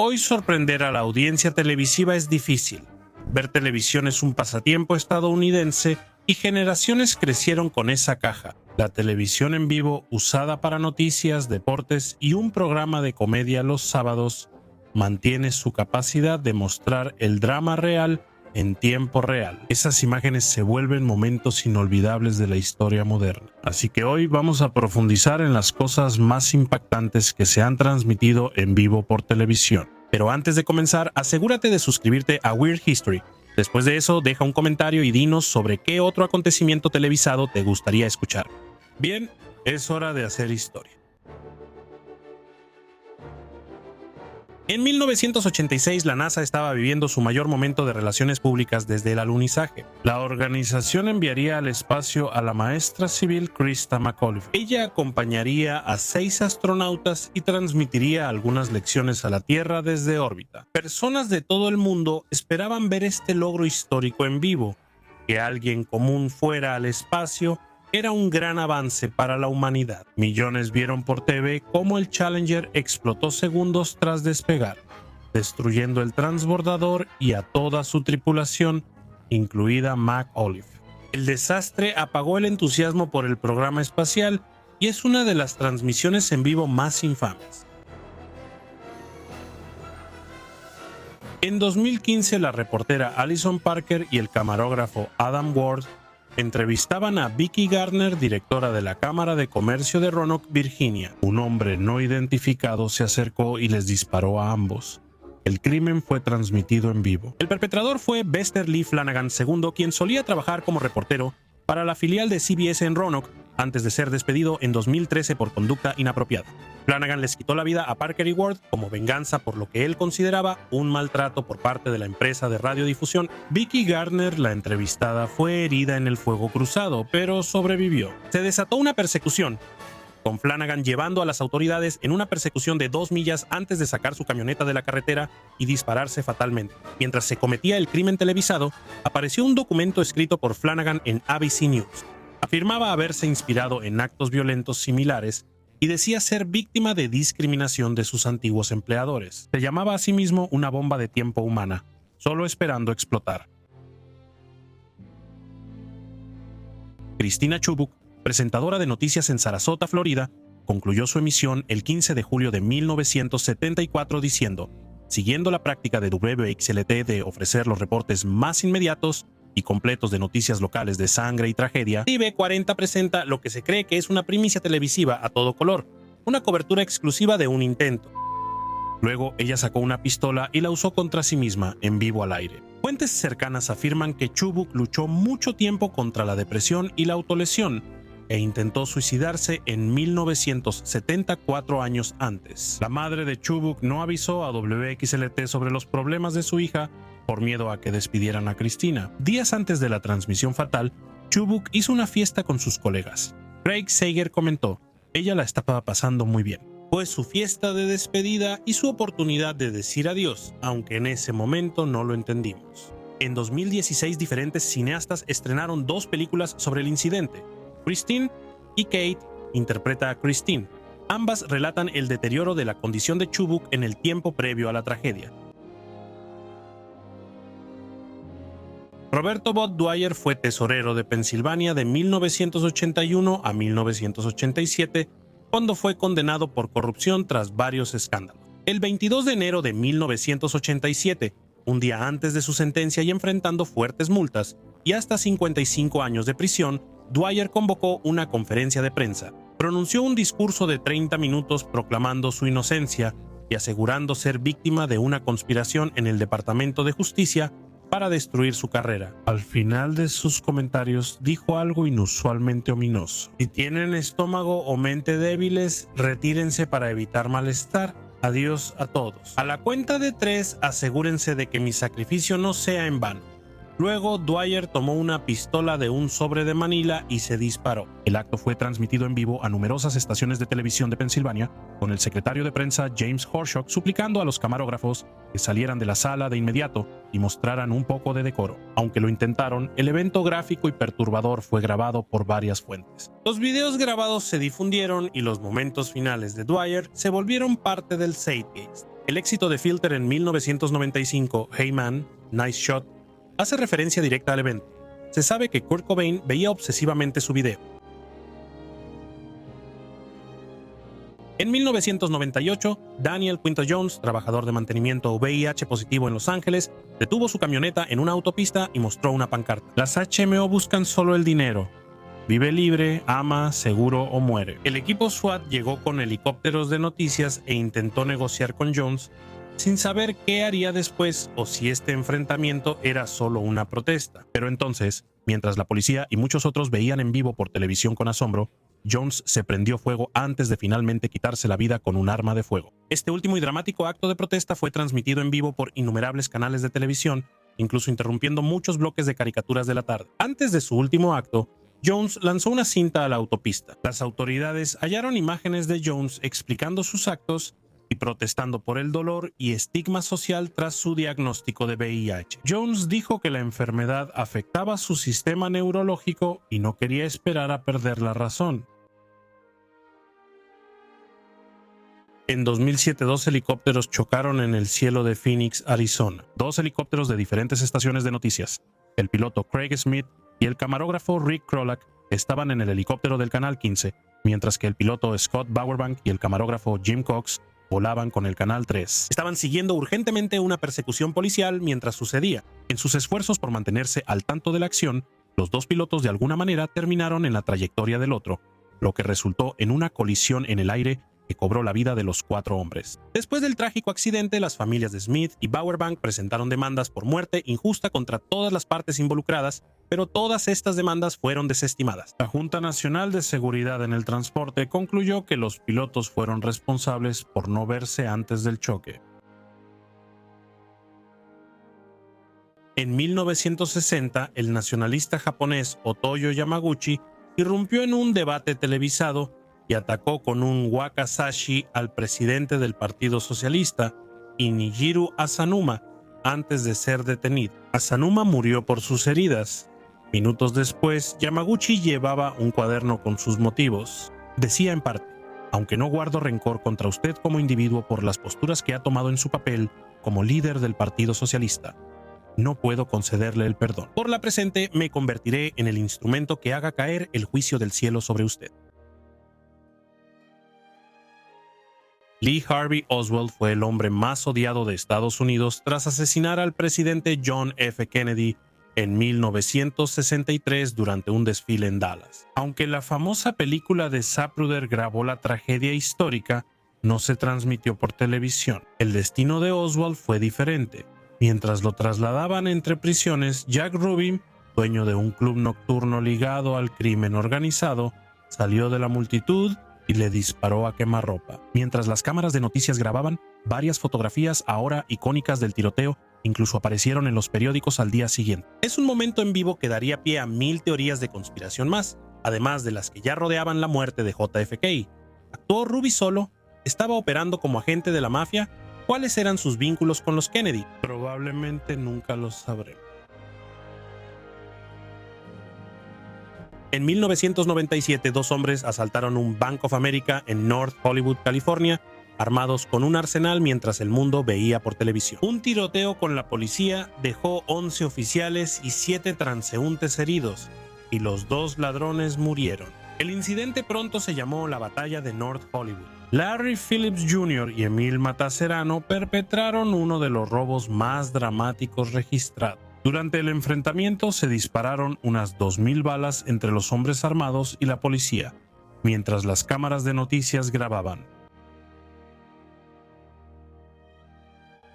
Hoy sorprender a la audiencia televisiva es difícil. Ver televisión es un pasatiempo estadounidense y generaciones crecieron con esa caja. La televisión en vivo, usada para noticias, deportes y un programa de comedia los sábados, mantiene su capacidad de mostrar el drama real en tiempo real. Esas imágenes se vuelven momentos inolvidables de la historia moderna. Así que hoy vamos a profundizar en las cosas más impactantes que se han transmitido en vivo por televisión. Pero antes de comenzar, asegúrate de suscribirte a Weird History. Después de eso, deja un comentario y dinos sobre qué otro acontecimiento televisado te gustaría escuchar. Bien, es hora de hacer historia. En 1986, la NASA estaba viviendo su mayor momento de relaciones públicas desde el alunizaje. La organización enviaría al espacio a la maestra civil Christa McAuliffe. Ella acompañaría a 6 astronautas y transmitiría algunas lecciones a la Tierra desde órbita. Personas de todo el mundo esperaban ver este logro histórico en vivo. Que alguien común fuera al espacio era un gran avance para la humanidad. Millones vieron por TV cómo el Challenger explotó segundos tras despegar, destruyendo el transbordador y a toda su tripulación, incluida McAuliffe. El desastre apagó el entusiasmo por el programa espacial y es una de las transmisiones en vivo más infames. En 2015, la reportera Allison Parker y el camarógrafo Adam Ward entrevistaban a Vicki Garner, directora de la Cámara de Comercio de Roanoke, Virginia. Un hombre no identificado se acercó y les disparó a ambos. El crimen fue transmitido en vivo. El perpetrador fue Bester Lee Flanagan II, quien solía trabajar como reportero para la filial de CBS en Roanoke antes de ser despedido en 2013 por conducta inapropiada. Flanagan les quitó la vida a Parker y Ward como venganza por lo que él consideraba un maltrato por parte de la empresa de radiodifusión. Vicki Garner, la entrevistada, fue herida en el fuego cruzado, pero sobrevivió. Se desató una persecución, con Flanagan llevando a las autoridades en una persecución de 2 millas antes de sacar su camioneta de la carretera y dispararse fatalmente. Mientras se cometía el crimen televisado, apareció un documento escrito por Flanagan en ABC News. Afirmaba haberse inspirado en actos violentos similares y decía ser víctima de discriminación de sus antiguos empleadores. Se llamaba a sí mismo una bomba de tiempo humana, solo esperando explotar. Christina Chubbuck, presentadora de noticias en Sarasota, Florida, concluyó su emisión el 15 de julio de 1974 diciendo: siguiendo la práctica de WXLT de ofrecer los reportes más inmediatos y completos de noticias locales de sangre y tragedia, TV40 presenta lo que se cree que es una primicia televisiva a todo color, una cobertura exclusiva de un intento. Luego ella sacó una pistola y la usó contra sí misma en vivo al aire. Fuentes cercanas afirman que Chubbuck luchó mucho tiempo contra la depresión y la autolesión e intentó suicidarse en 1974 años antes. La madre de Chubbuck no avisó a WXLT sobre los problemas de su hija por miedo a que despidieran a Christina. Días antes de la transmisión fatal, Chubbuck hizo una fiesta con sus colegas. Craig Sager comentó: ella la estaba pasando muy bien. Fue su fiesta de despedida y su oportunidad de decir adiós, aunque en ese momento no lo entendimos. En 2016, diferentes cineastas estrenaron 2 películas sobre el incidente. Christine y Kate interpreta a Christine. Ambas relatan el deterioro de la condición de Chubbuck en el tiempo previo a la tragedia. Roberto Bott Dwyer fue tesorero de Pensilvania de 1981 a 1987, cuando fue condenado por corrupción tras varios escándalos. El 22 de enero de 1987, un día antes de su sentencia y enfrentando fuertes multas y hasta 55 años de prisión, Dwyer convocó una conferencia de prensa. Pronunció un discurso de 30 minutos proclamando su inocencia y asegurando ser víctima de una conspiración en el Departamento de Justicia para destruir su carrera. Al final de sus comentarios dijo algo inusualmente ominoso: si tienen estómago o mente débiles, retírense para evitar malestar. Adiós a todos. A la cuenta de 3, asegúrense de que mi sacrificio no sea en vano. Luego, Dwyer tomó una pistola de un sobre de Manila y se disparó. El acto fue transmitido en vivo a numerosas estaciones de televisión de Pensilvania, con el secretario de prensa James Horshock suplicando a los camarógrafos que salieran de la sala de inmediato y mostraran un poco de decoro. Aunque lo intentaron, el evento gráfico y perturbador fue grabado por varias fuentes. Los videos grabados se difundieron y los momentos finales de Dwyer se volvieron parte del zeitgeist. El éxito de Filter en 1995, Hey Man, Nice Shot, hace referencia directa al evento. Se sabe que Kurt Cobain veía obsesivamente su video. En 1998, Daniel Quinto Jones, trabajador de mantenimiento VIH positivo en Los Ángeles, detuvo su camioneta en una autopista y mostró una pancarta. Las HMO buscan solo el dinero. Vive libre, ama, seguro o muere. El equipo SWAT llegó con helicópteros de noticias e intentó negociar con Jones sin saber qué haría después o si este enfrentamiento era solo una protesta. Pero entonces, mientras la policía y muchos otros veían en vivo por televisión con asombro, Jones se prendió fuego antes de finalmente quitarse la vida con un arma de fuego. Este último y dramático acto de protesta fue transmitido en vivo por innumerables canales de televisión, incluso interrumpiendo muchos bloques de caricaturas de la tarde. Antes de su último acto, Jones lanzó una cinta a la autopista. Las autoridades hallaron imágenes de Jones explicando sus actos y protestando por el dolor y estigma social tras su diagnóstico de VIH. Jones dijo que la enfermedad afectaba su sistema neurológico y no quería esperar a perder la razón. En 2007, 2 helicópteros chocaron en el cielo de Phoenix, Arizona. 2 helicópteros de diferentes estaciones de noticias. El piloto Craig Smith y el camarógrafo Rick Krolak estaban en el helicóptero del Canal 15, mientras que el piloto Scott Bauerbank y el camarógrafo Jim Cox volaban con el Canal 3. Estaban siguiendo urgentemente una persecución policial mientras sucedía. En sus esfuerzos por mantenerse al tanto de la acción, los 2 pilotos de alguna manera terminaron en la trayectoria del otro, lo que resultó en una colisión en el aire que cobró la vida de los 4 hombres. Después del trágico accidente, las familias de Smith y Bauerbank presentaron demandas por muerte injusta contra todas las partes involucradas, pero todas estas demandas fueron desestimadas. La Junta Nacional de Seguridad en el Transporte concluyó que los pilotos fueron responsables por no verse antes del choque. En 1960, el nacionalista japonés Otoyo Yamaguchi irrumpió en un debate televisado y atacó con un wakizashi al presidente del Partido Socialista, Inigiru Asanuma, antes de ser detenido. Asanuma murió por sus heridas. Minutos después, Yamaguchi llevaba un cuaderno con sus motivos. Decía en parte: aunque no guardo rencor contra usted como individuo por las posturas que ha tomado en su papel como líder del Partido Socialista, no puedo concederle el perdón. Por la presente, me convertiré en el instrumento que haga caer el juicio del cielo sobre usted. Lee Harvey Oswald fue el hombre más odiado de Estados Unidos tras asesinar al presidente John F. Kennedy en 1963 durante un desfile en Dallas. Aunque la famosa película de Zapruder grabó la tragedia histórica, no se transmitió por televisión. El destino de Oswald fue diferente. Mientras lo trasladaban entre prisiones, Jack Rubin, dueño de un club nocturno ligado al crimen organizado, salió de la multitud y le disparó a quemarropa. Mientras las cámaras de noticias grababan, varias fotografías ahora icónicas del tiroteo incluso aparecieron en los periódicos al día siguiente. Es un momento en vivo que daría pie a 1000 teorías de conspiración más, además de las que ya rodeaban la muerte de JFK. ¿Actuó Ruby solo? ¿Estaba operando como agente de la mafia? ¿Cuáles eran sus vínculos con los Kennedy? Probablemente nunca los sabremos. En 1997, 2 hombres asaltaron un Bank of America en North Hollywood, California, armados con un arsenal mientras el mundo veía por televisión. Un tiroteo con la policía dejó 11 oficiales y 7 transeúntes heridos, y los 2 ladrones murieron. El incidente pronto se llamó la Batalla de North Hollywood. Larry Phillips Jr. y Emil Mataserano perpetraron uno de los robos más dramáticos registrados. Durante el enfrentamiento se dispararon unas 2000 balas entre los hombres armados y la policía, mientras las cámaras de noticias grababan.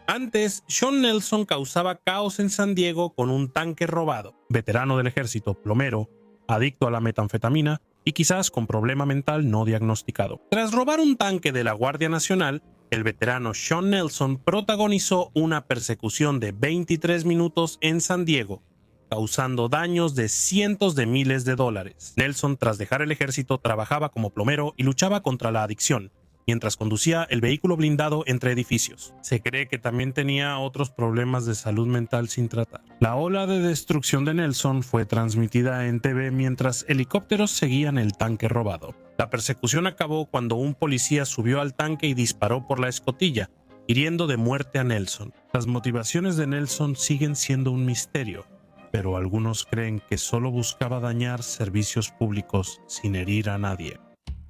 Antes, Sean Nelson causaba caos en San Diego con un tanque robado. Veterano del ejército, plomero, adicto a la metanfetamina y quizás con problema mental no diagnosticado. Tras robar un tanque de la Guardia Nacional, el veterano Sean Nelson protagonizó una persecución de 23 minutos en San Diego, causando daños de cientos de miles de dólares. Nelson, tras dejar el ejército, trabajaba como plomero y luchaba contra la adicción, mientras conducía el vehículo blindado entre edificios. Se cree que también tenía otros problemas de salud mental sin tratar. La ola de destrucción de Nelson fue transmitida en TV mientras helicópteros seguían el tanque robado. La persecución acabó cuando un policía subió al tanque y disparó por la escotilla, hiriendo de muerte a Nelson. Las motivaciones de Nelson siguen siendo un misterio, pero algunos creen que solo buscaba dañar servicios públicos sin herir a nadie.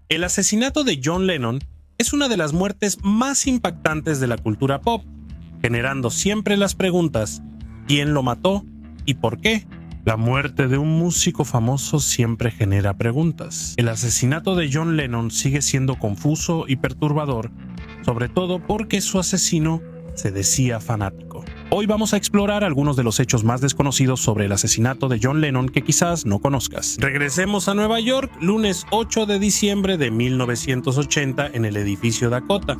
El asesinato de John Lennon es una de las muertes más impactantes de la cultura pop, generando siempre las preguntas: ¿quién lo mató y por qué? La muerte de un músico famoso siempre genera preguntas. El asesinato de John Lennon sigue siendo confuso y perturbador, sobre todo porque su asesino se decía fanático. Hoy vamos a explorar algunos de los hechos más desconocidos sobre el asesinato de John Lennon que quizás no conozcas. Regresemos a Nueva York, lunes 8 de diciembre de 1980 en el edificio Dakota.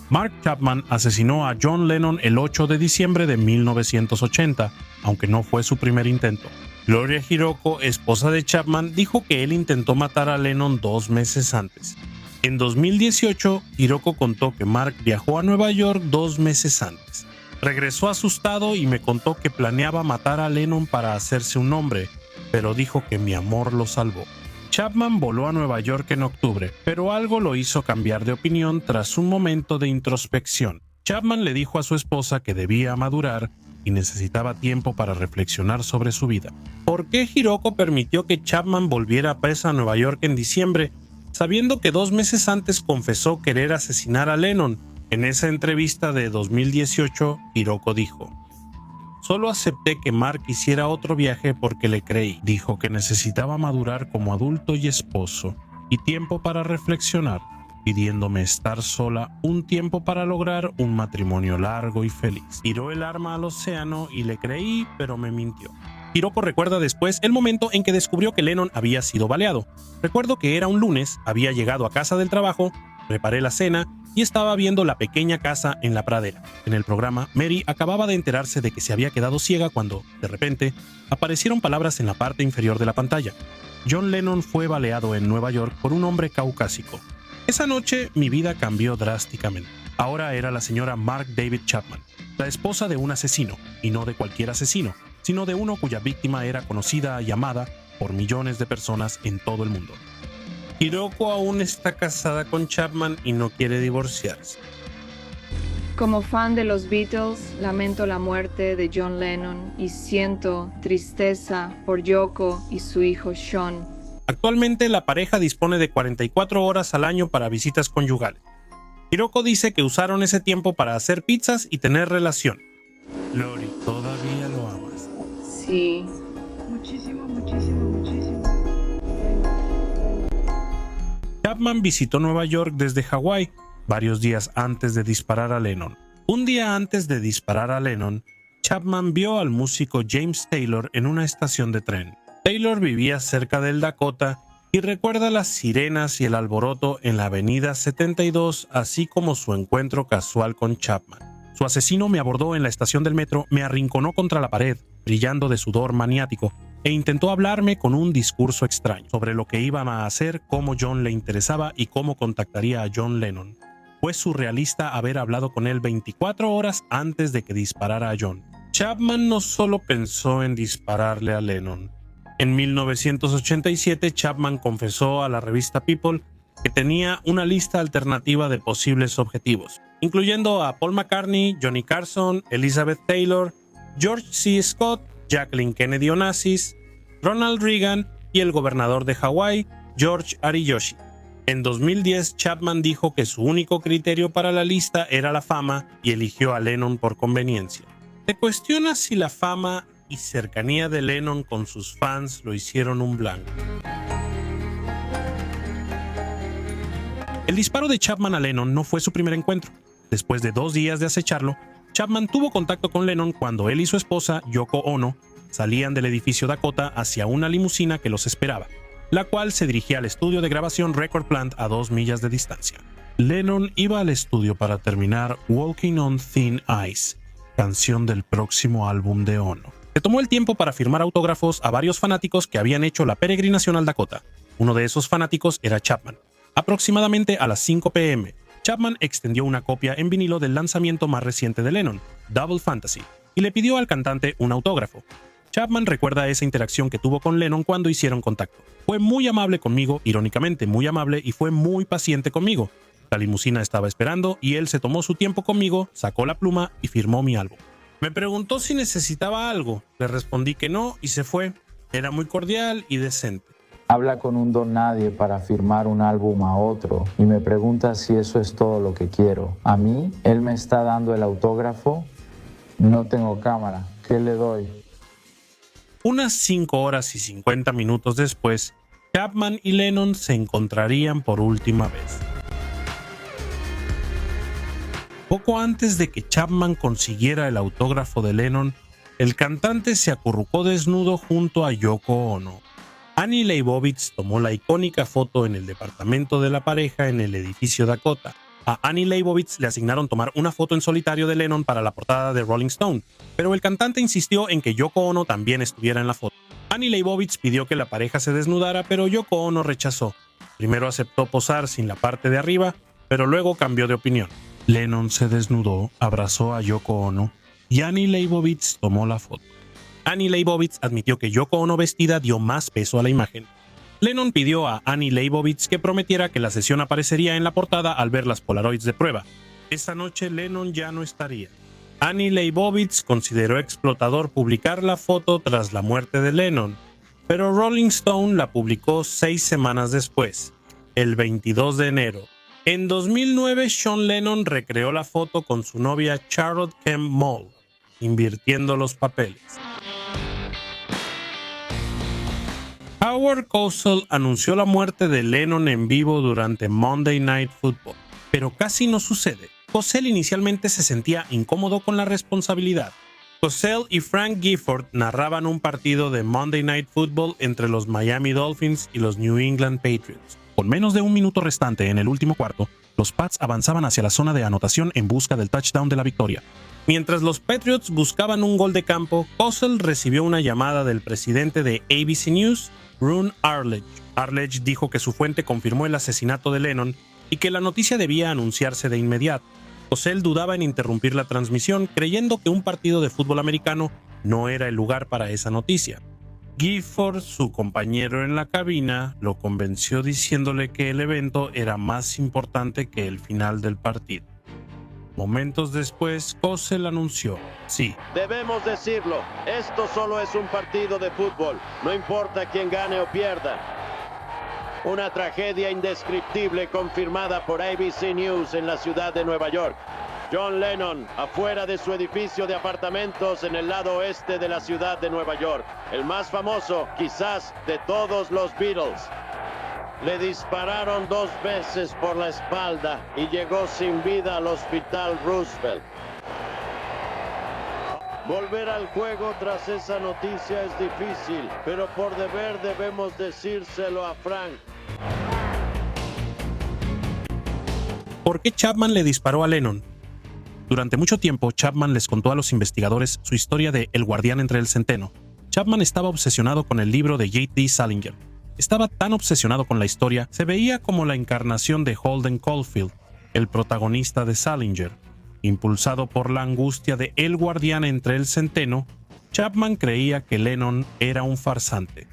Mark Chapman asesinó a John Lennon el 8 de diciembre de 1980, aunque no fue su primer intento. Gloria Hiroko, esposa de Chapman, dijo que él intentó matar a Lennon 2 meses antes. En 2018, Hiroko contó que Mark viajó a Nueva York 2 meses antes. Regresó asustado y me contó que planeaba matar a Lennon para hacerse un nombre, pero dijo que mi amor lo salvó. Chapman voló a Nueva York en octubre, pero algo lo hizo cambiar de opinión tras un momento de introspección. Chapman le dijo a su esposa que debía madurar y necesitaba tiempo para reflexionar sobre su vida. ¿Por qué Hiroko permitió que Chapman volviera presa a Nueva York en diciembre, sabiendo que 2 meses antes confesó querer asesinar a Lennon? En esa entrevista de 2018, Hiroko dijo: "Solo acepté que Mark hiciera otro viaje porque le creí. Dijo que necesitaba madurar como adulto y esposo, y tiempo para reflexionar, pidiéndome estar sola un tiempo para lograr un matrimonio largo y feliz. Tiró el arma al océano y le creí, pero me mintió". Hiroko recuerda después el momento en que descubrió que Lennon había sido baleado. "Recuerdo que era un lunes, había llegado a casa del trabajo, preparé la cena y estaba viendo la pequeña casa en la pradera. En el programa, Mary acababa de enterarse de que se había quedado ciega cuando, de repente, aparecieron palabras en la parte inferior de la pantalla. John Lennon fue baleado en Nueva York por un hombre caucásico. Esa noche mi vida cambió drásticamente. Ahora era la señora Mark David Chapman, la esposa de un asesino, y no de cualquier asesino, sino de uno cuya víctima era conocida y amada por millones de personas en todo el mundo". Hiroko aún está casada con Chapman y no quiere divorciarse. Como fan de los Beatles, lamento la muerte de John Lennon y siento tristeza por Yoko y su hijo Sean. Actualmente la pareja dispone de 44 horas al año para visitas conyugales. Hiroko dice que usaron ese tiempo para hacer pizzas y tener relación. Lori, ¿todavía lo amas? Sí. Muchísimo, muchísimo, muchísimo. Chapman visitó Nueva York desde Hawái varios días antes de disparar a Lennon. Un día antes de disparar a Lennon, Chapman vio al músico James Taylor en una estación de tren. Taylor vivía cerca del Dakota y recuerda las sirenas y el alboroto en la avenida 72, así como su encuentro casual con Chapman. Su asesino me abordó en la estación del metro, me arrinconó contra la pared, brillando de sudor maniático, e intentó hablarme con un discurso extraño sobre lo que iban a hacer, cómo John le interesaba y cómo contactaría a John Lennon. Fue surrealista haber hablado con él 24 horas antes de que disparara a John. Chapman no solo pensó en dispararle a Lennon. En 1987, Chapman confesó a la revista People que tenía una lista alternativa de posibles objetivos, incluyendo a Paul McCartney, Johnny Carson, Elizabeth Taylor, George C. Scott, Jacqueline Kennedy Onassis, Ronald Reagan y el gobernador de Hawái, George Ariyoshi. En 2010, Chapman dijo que su único criterio para la lista era la fama y eligió a Lennon por conveniencia. ¿Te cuestionas si la fama y cercanía de Lennon con sus fans lo hicieron un blanco? El disparo de Chapman a Lennon no fue su primer encuentro. Después de 2 días de acecharlo, Chapman tuvo contacto con Lennon cuando él y su esposa, Yoko Ono, salían del edificio Dakota hacia una limusina que los esperaba, la cual se dirigía al estudio de grabación Record Plant a 2 millas de distancia. Lennon iba al estudio para terminar Walking on Thin Ice, canción del próximo álbum de Ono. Se tomó el tiempo para firmar autógrafos a varios fanáticos que habían hecho la peregrinación al Dakota. Uno de esos fanáticos era Chapman. Aproximadamente a las 5 p.m., Chapman extendió una copia en vinilo del lanzamiento más reciente de Lennon, Double Fantasy, y le pidió al cantante un autógrafo. Chapman recuerda esa interacción que tuvo con Lennon cuando hicieron contacto. Fue muy amable conmigo, irónicamente muy amable, y fue muy paciente conmigo. La limusina estaba esperando y él se tomó su tiempo conmigo, sacó la pluma y firmó mi álbum. Me preguntó si necesitaba algo, le respondí que no y se fue. Era muy cordial y decente. Habla con un don nadie para firmar un álbum a otro y me pregunta si eso es todo lo que quiero. A mí, él me está dando el autógrafo. No tengo cámara. ¿Qué le doy? Unas 5 horas y 50 minutos después, Chapman y Lennon se encontrarían por última vez. Poco antes de que Chapman consiguiera el autógrafo de Lennon, el cantante se acurrucó desnudo junto a Yoko Ono. Annie Leibovitz tomó la icónica foto en el departamento de la pareja en el edificio Dakota. A Annie Leibovitz le asignaron tomar una foto en solitario de Lennon para la portada de Rolling Stone, pero el cantante insistió en que Yoko Ono también estuviera en la foto. Annie Leibovitz pidió que la pareja se desnudara, pero Yoko Ono rechazó. Primero aceptó posar sin la parte de arriba, pero luego cambió de opinión. Lennon se desnudó, abrazó a Yoko Ono y Annie Leibovitz tomó la foto. Annie Leibovitz admitió que Yoko Ono vestida dio más peso a la imagen. Lennon pidió a Annie Leibovitz que prometiera que la sesión aparecería en la portada al ver las Polaroids de prueba. Esa noche Lennon ya no estaría. Annie Leibovitz consideró explotador publicar la foto tras la muerte de Lennon, pero Rolling Stone la publicó 6 semanas después, el 22 de enero. En 2009, Sean Lennon recreó la foto con su novia Charlotte Kemp Moll, invirtiendo los papeles. Howard Cosell anunció la muerte de Lennon en vivo durante Monday Night Football, pero casi no sucede. Cosell inicialmente se sentía incómodo con la responsabilidad. Cosell y Frank Gifford narraban un partido de Monday Night Football entre los Miami Dolphins y los New England Patriots. Con menos de un minuto restante en el último cuarto, los Pats avanzaban hacia la zona de anotación en busca del touchdown de la victoria. Mientras los Patriots buscaban un gol de campo, Cosell recibió una llamada del presidente de ABC News, Ron Arledge. Arledge dijo que su fuente confirmó el asesinato de Lennon y que la noticia debía anunciarse de inmediato. Cosell dudaba en interrumpir la transmisión, creyendo que un partido de fútbol americano no era el lugar para esa noticia. Gifford, su compañero en la cabina, lo convenció diciéndole que el evento era más importante que el final del partido. Momentos después, Cosell anunció: sí, debemos decirlo, esto solo es un partido de fútbol, no importa quién gane o pierda. Una tragedia indescriptible confirmada por ABC News en la ciudad de Nueva York. John Lennon, afuera de su edificio de apartamentos en el lado oeste de la ciudad de Nueva York, el más famoso, quizás, de todos los Beatles. Le dispararon 2 veces por la espalda y llegó sin vida al Hospital Roosevelt. Volver al juego tras esa noticia es difícil, pero por deber debemos decírselo a Frank. ¿Por qué Chapman le disparó a Lennon? Durante mucho tiempo, Chapman les contó a los investigadores su historia de El guardián entre el centeno. Chapman estaba obsesionado con el libro de J.D. Salinger. Estaba tan obsesionado con la historia, se veía como la encarnación de Holden Caulfield, el protagonista de Salinger. Impulsado por la angustia de El guardián entre el centeno, Chapman creía que Lennon era un farsante,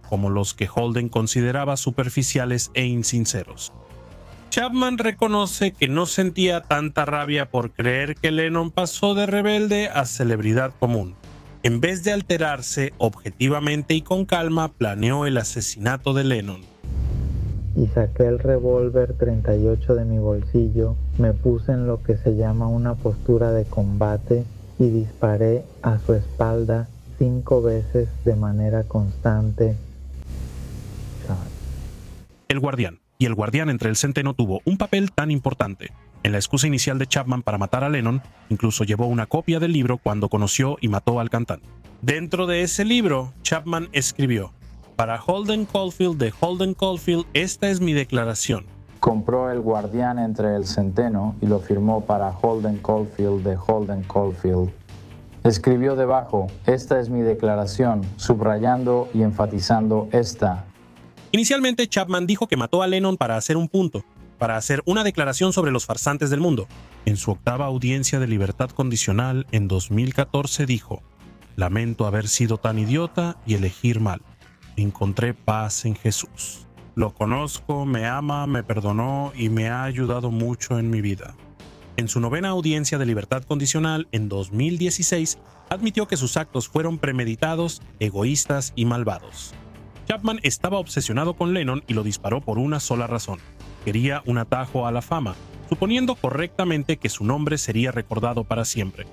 como los que Holden consideraba superficiales e insinceros. Chapman reconoce que no sentía tanta rabia por creer que Lennon pasó de rebelde a celebridad común. En vez de alterarse, objetivamente y con calma, planeó el asesinato de Lennon. Y saqué el revólver 38 de mi bolsillo, me puse en lo que se llama una postura de combate y disparé a su espalda 5 veces de manera constante. El guardián y El guardián entre el centeno tuvo un papel tan importante. En la excusa inicial de Chapman para matar a Lennon, incluso llevó una copia del libro cuando conoció y mató al cantante. Dentro de ese libro, Chapman escribió: para Holden Caulfield de Holden Caulfield, esta es mi declaración. Compró El guardián entre el centeno y lo firmó para Holden Caulfield de Holden Caulfield. Escribió debajo: esta es mi declaración, subrayando y enfatizando esta. Inicialmente, Chapman dijo que mató a Lennon para hacer un punto, para hacer una declaración sobre los farsantes del mundo. En su octava audiencia de libertad condicional en 2014 dijo: Lamento haber sido tan idiota y elegir mal. Encontré paz en Jesús. Lo conozco, me ama, me perdonó y me ha ayudado mucho en mi vida. En su 9ª audiencia de libertad condicional en 2016, admitió que sus actos fueron premeditados, egoístas y malvados. Chapman estaba obsesionado con Lennon y lo disparó por una sola razón. Quería un atajo a la fama, suponiendo correctamente que su nombre sería recordado para siempre.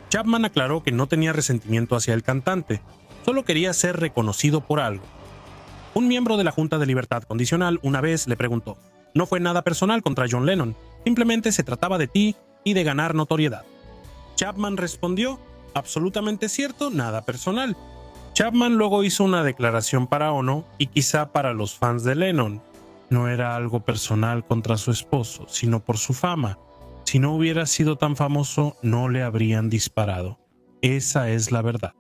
Chapman aclaró que no tenía resentimiento hacia el cantante, solo quería ser reconocido por algo. Un miembro de la Junta de Libertad Condicional una vez le preguntó: «No fue nada personal contra John Lennon, simplemente se trataba de ti y de ganar notoriedad». Chapman respondió: «Absolutamente cierto, nada personal». Chapman luego hizo una declaración para ONU y quizá para los fans de Lennon. No era algo personal contra su esposo, sino por su fama. Si no hubiera sido tan famoso, no le habrían disparado. Esa es la verdad.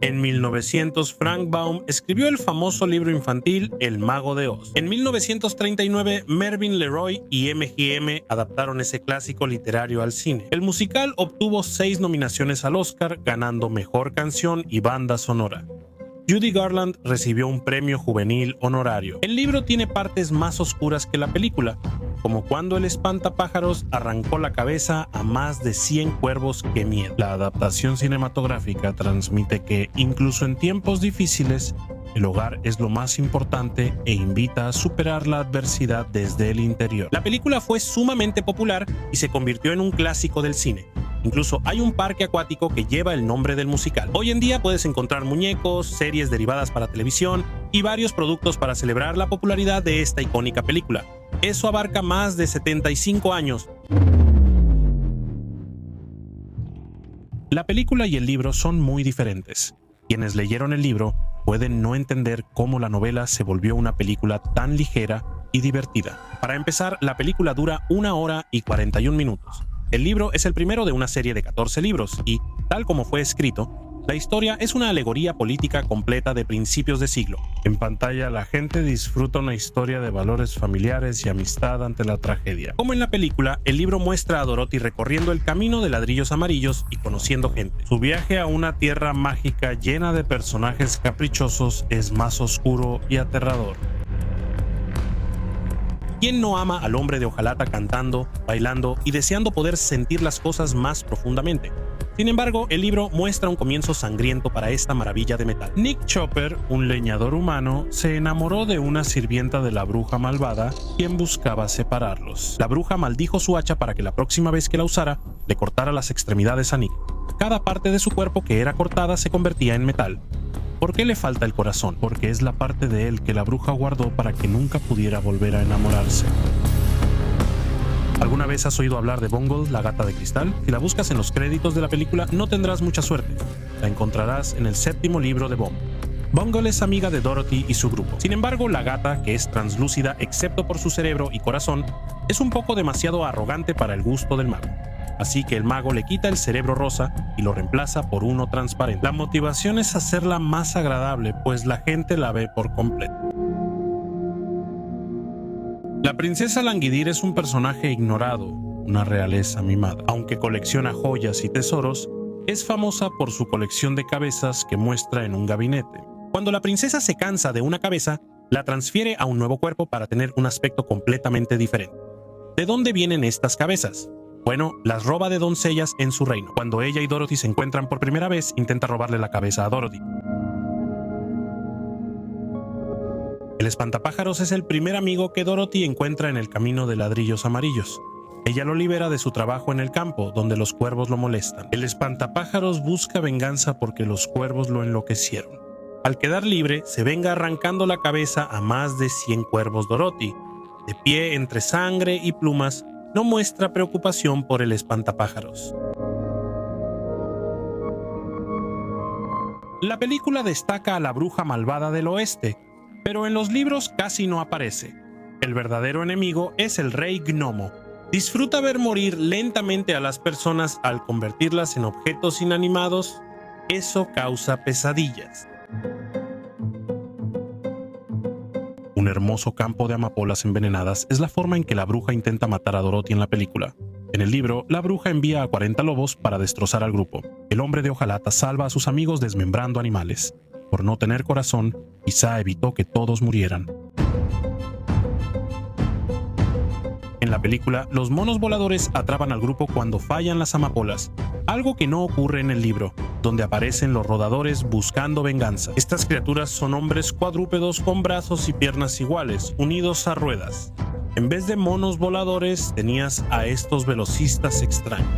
En 1900, Frank Baum escribió el famoso libro infantil El Mago de Oz. En 1939, Mervyn LeRoy y MGM adaptaron ese clásico literario al cine. El musical obtuvo 6 nominaciones al Oscar, ganando Mejor Canción y Banda Sonora. Judy Garland recibió un premio juvenil honorario. El libro tiene partes más oscuras que la película, como cuando el espantapájaros arrancó la cabeza a más de 100 cuervos que miedo. La adaptación cinematográfica transmite que, incluso en tiempos difíciles, el hogar es lo más importante e invita a superar la adversidad desde el interior. La película fue sumamente popular y se convirtió en un clásico del cine. Incluso hay un parque acuático que lleva el nombre del musical. Hoy en día puedes encontrar muñecos, series derivadas para televisión y varios productos para celebrar la popularidad de esta icónica película. Eso abarca más de 75 años. La película y el libro son muy diferentes. Quienes leyeron el libro pueden no entender cómo la novela se volvió una película tan ligera y divertida. Para empezar, la película dura 1 hora y 41 minutos. El libro es el primero de una serie de 14 libros y, tal como fue escrito, la historia es una alegoría política completa de principios de siglo. En pantalla, la gente disfruta una historia de valores familiares y amistad ante la tragedia. Como en la película, el libro muestra a Dorothy recorriendo el camino de ladrillos amarillos y conociendo gente. Su viaje a una tierra mágica llena de personajes caprichosos es más oscuro y aterrador. ¿Quién no ama al hombre de hojalata cantando, bailando y deseando poder sentir las cosas más profundamente? Sin embargo, el libro muestra un comienzo sangriento para esta maravilla de metal. Nick Chopper, un leñador humano, se enamoró de una sirvienta de la bruja malvada, quien buscaba separarlos. La bruja maldijo su hacha para que la próxima vez que la usara, le cortara las extremidades a Nick. Cada parte de su cuerpo que era cortada se convertía en metal. ¿Por qué le falta el corazón? Porque es la parte de él que la bruja guardó para que nunca pudiera volver a enamorarse. ¿Alguna vez has oído hablar de Bungle, la gata de cristal? Si la buscas en los créditos de la película, no tendrás mucha suerte. La encontrarás en el 7º libro de Bond. Bungle es amiga de Dorothy y su grupo. Sin embargo, la gata, que es translúcida excepto por su cerebro y corazón, es un poco demasiado arrogante para el gusto del mago. Así que el mago le quita el cerebro rosa y lo reemplaza por uno transparente. La motivación es hacerla más agradable, pues la gente la ve por completo. La princesa Languidir es un personaje ignorado, una realeza mimada. Aunque colecciona joyas y tesoros, es famosa por su colección de cabezas que muestra en un gabinete. Cuando la princesa se cansa de una cabeza, la transfiere a un nuevo cuerpo para tener un aspecto completamente diferente. ¿De dónde vienen estas cabezas? Bueno, las roba de doncellas en su reino. Cuando ella y Dorothy se encuentran por primera vez, intenta robarle la cabeza a Dorothy. El espantapájaros es el primer amigo que Dorothy encuentra en el camino de ladrillos amarillos. Ella lo libera de su trabajo en el campo, donde los cuervos lo molestan. El espantapájaros busca venganza porque los cuervos lo enloquecieron. Al quedar libre, se venga arrancando la cabeza a más de 100 cuervos. Dorothy, de pie entre sangre y plumas, no muestra preocupación por el espantapájaros. La película destaca a la bruja malvada del oeste, pero en los libros casi no aparece. El verdadero enemigo es el rey gnomo. ¿Disfruta ver morir lentamente a las personas al convertirlas en objetos inanimados? Eso causa pesadillas. Un hermoso campo de amapolas envenenadas es la forma en que la bruja intenta matar a Dorothy en la película. En En el libro, la bruja envía a 40 lobos para destrozar al grupo. El hombre de hojalata salva a sus amigos desmembrando animales. Por no tener corazón, quizá evitó que todos murieran. En la película, los monos voladores atrapan al grupo cuando fallan las amapolas, algo que no ocurre en el libro, donde aparecen los rodadores buscando venganza. Estas criaturas son hombres cuadrúpedos con brazos y piernas iguales, unidos a ruedas. En vez de monos voladores, tenías a estos velocistas extraños.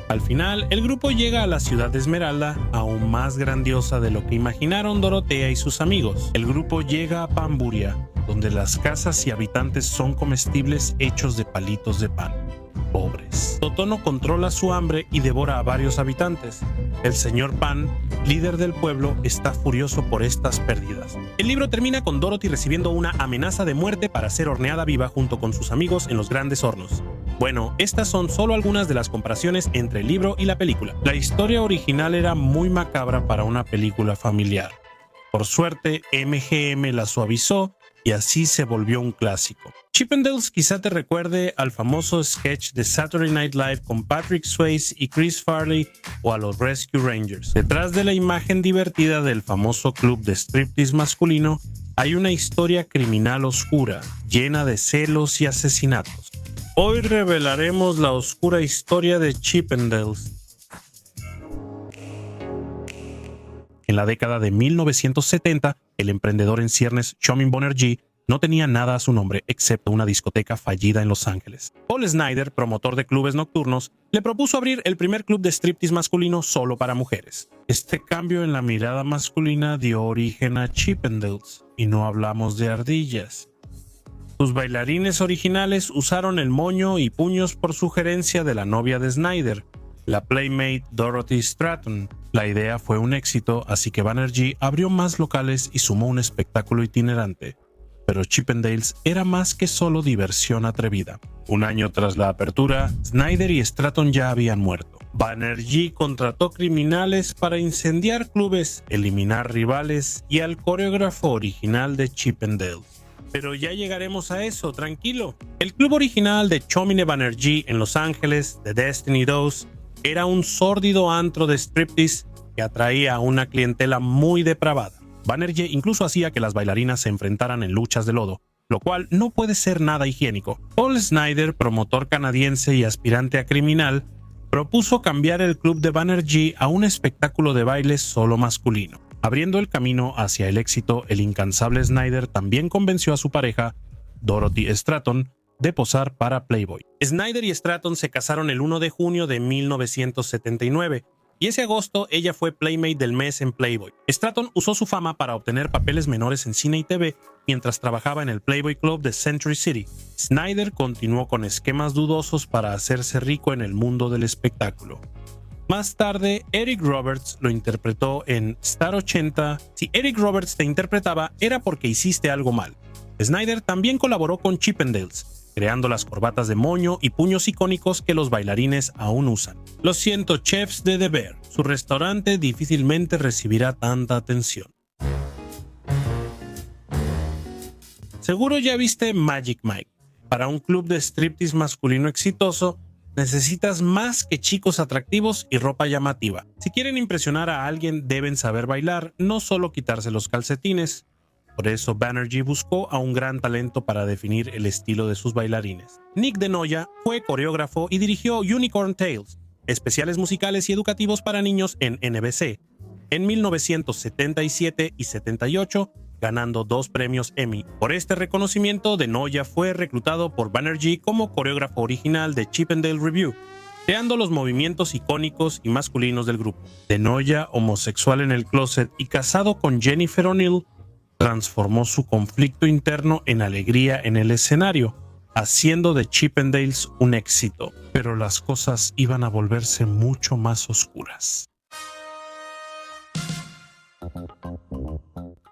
Al final, el grupo llega a la ciudad de Esmeralda, aún más grandiosa de lo que imaginaron Dorotea y sus amigos. El grupo llega a Pamburia, donde las casas y habitantes son comestibles hechos de palitos de pan. Pobres. Totono controla su hambre y devora a varios habitantes. El señor Pan, líder del pueblo, está furioso por estas pérdidas. El libro termina con Dorothy recibiendo una amenaza de muerte para ser horneada viva junto con sus amigos en los grandes hornos. Bueno, estas son solo algunas de las comparaciones entre el libro y la película. La historia original era muy macabra para una película familiar. Por suerte, MGM la suavizó y así se volvió un clásico. Chippendales quizá te recuerde al famoso sketch de Saturday Night Live con Patrick Swayze y Chris Farley o a los Rescue Rangers. Detrás de la imagen divertida del famoso club de striptease masculino hay una historia criminal oscura, llena de celos y asesinatos. Hoy revelaremos la oscura historia de Chippendales. En la década de 1970, el emprendedor en ciernes Chomin Banerjee no tenía nada a su nombre excepto una discoteca fallida en Los Ángeles. Paul Snider, promotor de clubes nocturnos, le propuso abrir el primer club de striptease masculino solo para mujeres. Este cambio en la mirada masculina dio origen a Chippendales, y no hablamos de ardillas. Sus bailarines originales usaron el moño y puños por sugerencia de la novia de Snider, la playmate Dorothy Stratton. La idea fue un éxito, así que Banerjee abrió más locales y sumó un espectáculo itinerante. Pero Chippendales era más que solo diversión atrevida. Un año tras la apertura, Snider y Stratton ya habían muerto. Banerjee contrató criminales para incendiar clubes, eliminar rivales y al coreógrafo original de Chippendales. Pero ya llegaremos a eso, tranquilo. El club original de Chomin Banerjee en Los Ángeles, The Destiny Does, era un sórdido antro de striptease que atraía a una clientela muy depravada. Banerjee incluso hacía que las bailarinas se enfrentaran en luchas de lodo, lo cual no puede ser nada higiénico. Paul Snider, promotor canadiense y aspirante a criminal, propuso cambiar el club de Banerjee a un espectáculo de baile solo masculino. Abriendo el camino hacia el éxito, el incansable Snider también convenció a su pareja, Dorothy Stratton, de posar para Playboy. Snider y Stratton se casaron el 1 de junio de 1979, y ese agosto ella fue Playmate del mes en Playboy. Stratton usó su fama para obtener papeles menores en cine y TV mientras trabajaba en el Playboy Club de Century City. Snider continuó con esquemas dudosos para hacerse rico en el mundo del espectáculo. Más tarde, Eric Roberts lo interpretó en Star 80. Si Eric Roberts te interpretaba, era porque hiciste algo mal. Snider también colaboró con Chippendales, creando las corbatas de moño y puños icónicos que los bailarines aún usan. Lo siento, chefs de The Bear, su restaurante difícilmente recibirá tanta atención. Seguro ya viste Magic Mike. Para un club de striptease masculino exitoso, necesitas más que chicos atractivos y ropa llamativa. Si quieren impresionar a alguien, deben saber bailar, no solo quitarse los calcetines. Por eso Banerjee buscó a un gran talento para definir el estilo de sus bailarines. Nick DeNoia fue coreógrafo y dirigió Unicorn Tales, especiales musicales y educativos para niños en NBC, en 1977 y 78, ganando 2 premios Emmy. Por este reconocimiento, DeNoia fue reclutado por Banerjee como coreógrafo original de Chippendale Revue, creando los movimientos icónicos y masculinos del grupo. DeNoia, homosexual en el closet y casado con Jennifer O'Neill, transformó su conflicto interno en alegría en el escenario, haciendo de Chippendales un éxito. Pero las cosas iban a volverse mucho más oscuras.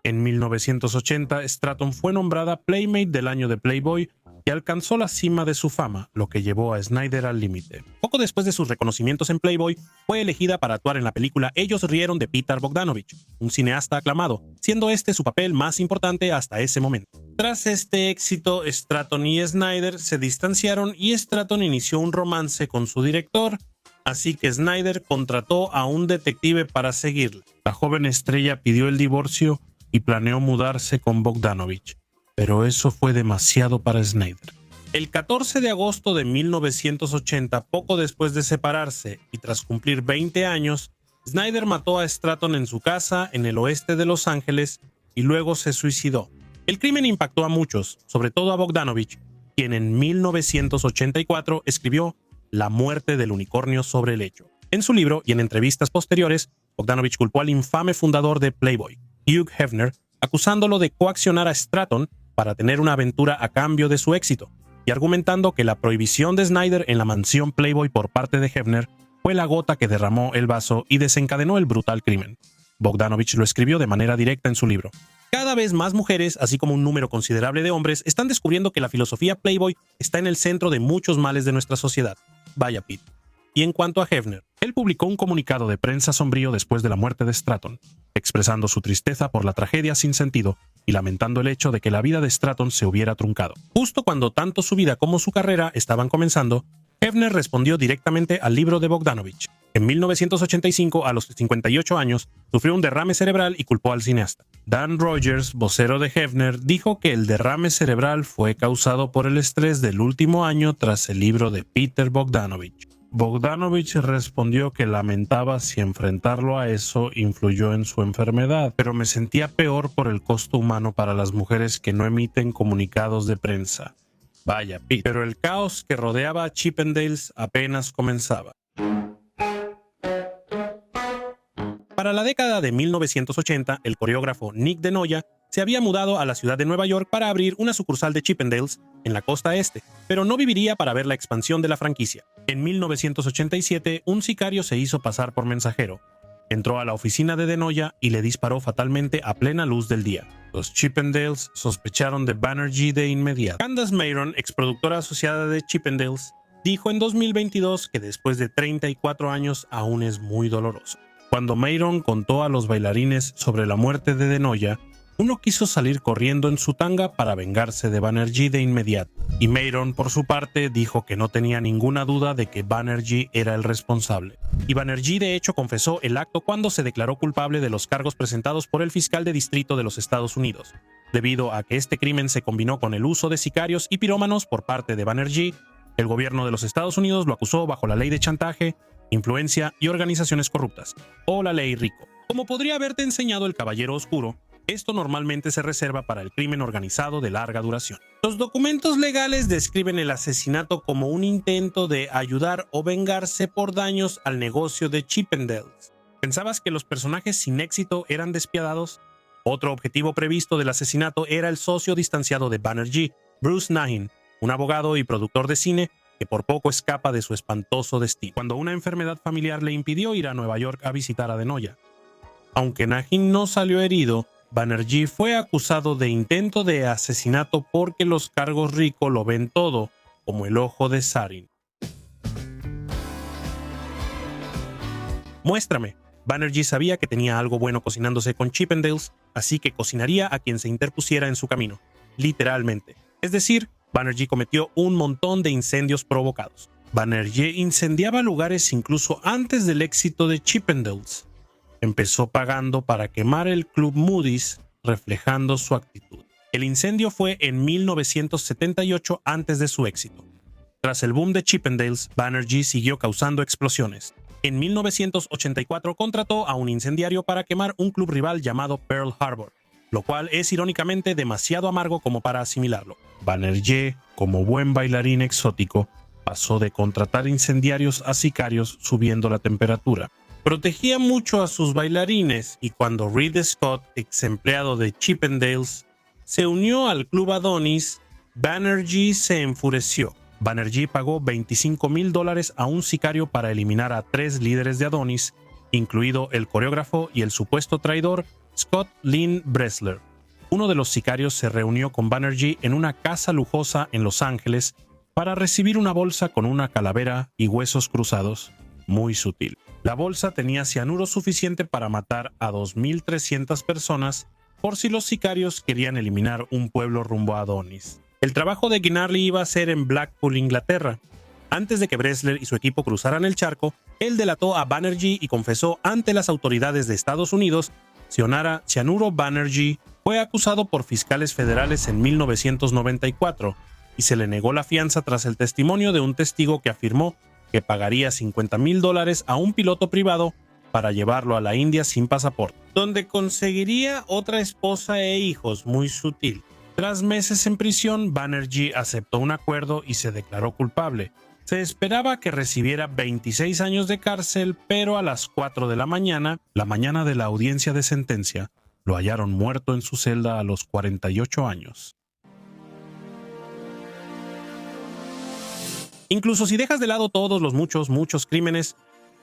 En 1980, Stratton fue nombrada Playmate del año de Playboy y alcanzó la cima de su fama, lo que llevó a Snider al límite. Poco después de sus reconocimientos en Playboy, fue elegida para actuar en la película Ellos rieron de Peter Bogdanovich, un cineasta aclamado, siendo este su papel más importante hasta ese momento. Tras este éxito, Stratton y Snyder se distanciaron y Stratton inició un romance con su director, así que Snyder contrató a un detective para seguirla. La joven estrella pidió el divorcio y planeó mudarse con Bogdanovich, pero eso fue demasiado para Snyder. El 14 de agosto de 1980, poco después de separarse y tras cumplir 20 años, Snyder mató a Stratton en su casa en el oeste de Los Ángeles y luego se suicidó. El crimen impactó a muchos, sobre todo a Bogdanovich, quien en 1984 escribió La muerte del unicornio sobre el hecho. En su libro y en entrevistas posteriores, Bogdanovich culpó al infame fundador de Playboy, Hugh Hefner, acusándolo de coaccionar a Stratton para tener una aventura a cambio de su éxito, y argumentando que la prohibición de Snyder en la mansión Playboy por parte de Hefner fue la gota que derramó el vaso y desencadenó el brutal crimen. Bogdanovich lo escribió de manera directa en su libro. Cada vez más mujeres, así como un número considerable de hombres, están descubriendo que la filosofía Playboy está en el centro de muchos males de nuestra sociedad. Vaya Pete. Y en cuanto a Hefner, él publicó un comunicado de prensa sombrío después de la muerte de Stratton, expresando su tristeza por la tragedia sin sentido y lamentando el hecho de que la vida de Stratton se hubiera truncado. Justo cuando tanto su vida como su carrera estaban comenzando, Hefner respondió directamente al libro de Bogdanovich. En 1985, a los 58 años, sufrió un derrame cerebral y culpó al cineasta. Dan Rogers, vocero de Hefner, dijo que el derrame cerebral fue causado por el estrés del último año tras el libro de Peter Bogdanovich. Bogdanovich respondió que lamentaba si enfrentarlo a eso influyó en su enfermedad, pero me sentía peor por el costo humano para las mujeres que no emiten comunicados de prensa. Vaya Pete. Pero el caos que rodeaba a Chippendales apenas comenzaba. Para la década de 1980, el coreógrafo Nick DeNoia se había mudado a la ciudad de Nueva York para abrir una sucursal de Chippendales en la costa este, pero no viviría para ver la expansión de la franquicia. En 1987, un sicario se hizo pasar por mensajero. Entró a la oficina de DeNoia y le disparó fatalmente a plena luz del día. Los Chippendales sospecharon de Banerjee de inmediato. Candace Mayron, exproductora asociada de Chippendales, dijo en 2022 que después de 34 años aún es muy doloroso. Cuando Mayron contó a los bailarines sobre la muerte de DeNoia, uno quiso salir corriendo en su tanga para vengarse de Banerjee de inmediato, y Mayron, por su parte, dijo que no tenía ninguna duda de que Banerjee era el responsable. Y Banerjee de hecho confesó el acto cuando se declaró culpable de los cargos presentados por el fiscal de distrito de los Estados Unidos. Debido a que este crimen se combinó con el uso de sicarios y pirómanos por parte de Banerjee, el gobierno de los Estados Unidos lo acusó bajo la ley de chantaje, influencia y organizaciones corruptas, o la ley RICO. Como podría haberte enseñado el Caballero Oscuro, esto normalmente se reserva para el crimen organizado de larga duración. Los documentos legales describen el asesinato como un intento de ayudar o vengarse por daños al negocio de Chippendales. ¿Pensabas que los personajes sin éxito eran despiadados? Otro objetivo previsto del asesinato era el socio distanciado de Banerjee, Bruce Nahin, un abogado y productor de cine que por poco escapa de su espantoso destino, cuando una enfermedad familiar le impidió ir a Nueva York a visitar a DeNoia. Aunque Nahin no salió herido, Banerjee fue acusado de intento de asesinato porque los cargos RICO lo ven todo, como el ojo de Sarin. Muéstrame. Banerjee sabía que tenía algo bueno cocinándose con Chippendales, así que cocinaría a quien se interpusiera en su camino, literalmente. Es decir, Banerjee cometió un montón de incendios provocados. Banerjee incendiaba lugares incluso antes del éxito de Chippendales. Empezó pagando para quemar el Club Moody's, reflejando su actitud. El incendio fue en 1978 antes de su éxito. Tras el boom de Chippendales, Banerjee siguió causando explosiones. En 1984 contrató a un incendiario para quemar un club rival llamado Pearl Harbor, lo cual es irónicamente demasiado amargo como para asimilarlo. Banerjee, como buen bailarín exótico, pasó de contratar incendiarios a sicarios subiendo la temperatura. Protegía mucho a sus bailarines y cuando Reed Scott, ex empleado de Chippendales, se unió al club Adonis, Banerjee se enfureció. Banerjee pagó $25,000 a un sicario para eliminar a 3 líderes de Adonis, incluido el coreógrafo y el supuesto traidor Scott Lynn Bressler. Uno de los sicarios se reunió con Banerjee en una casa lujosa en Los Ángeles para recibir una bolsa con una calavera y huesos cruzados, muy sutil. La bolsa tenía cianuro suficiente para matar a 2,300 personas por si los sicarios querían eliminar un pueblo rumbo a Adonis. El trabajo de Gnarly iba a ser en Blackpool, Inglaterra. Antes de que Bressler y su equipo cruzaran el charco, él delató a Banerjee y confesó ante las autoridades de Estados Unidos. Cianuro Banerjee fue acusado por fiscales federales en 1994 y se le negó la fianza tras el testimonio de un testigo que afirmó que pagaría $50,000 a un piloto privado para llevarlo a la India sin pasaporte, donde conseguiría otra esposa e hijos. Muy sutil. Tras meses en prisión, Banerjee aceptó un acuerdo y se declaró culpable. Se esperaba que recibiera 26 años de cárcel, pero a las 4 de la mañana de la audiencia de sentencia, lo hallaron muerto en su celda a los 48 años. Incluso si dejas de lado todos los muchos crímenes,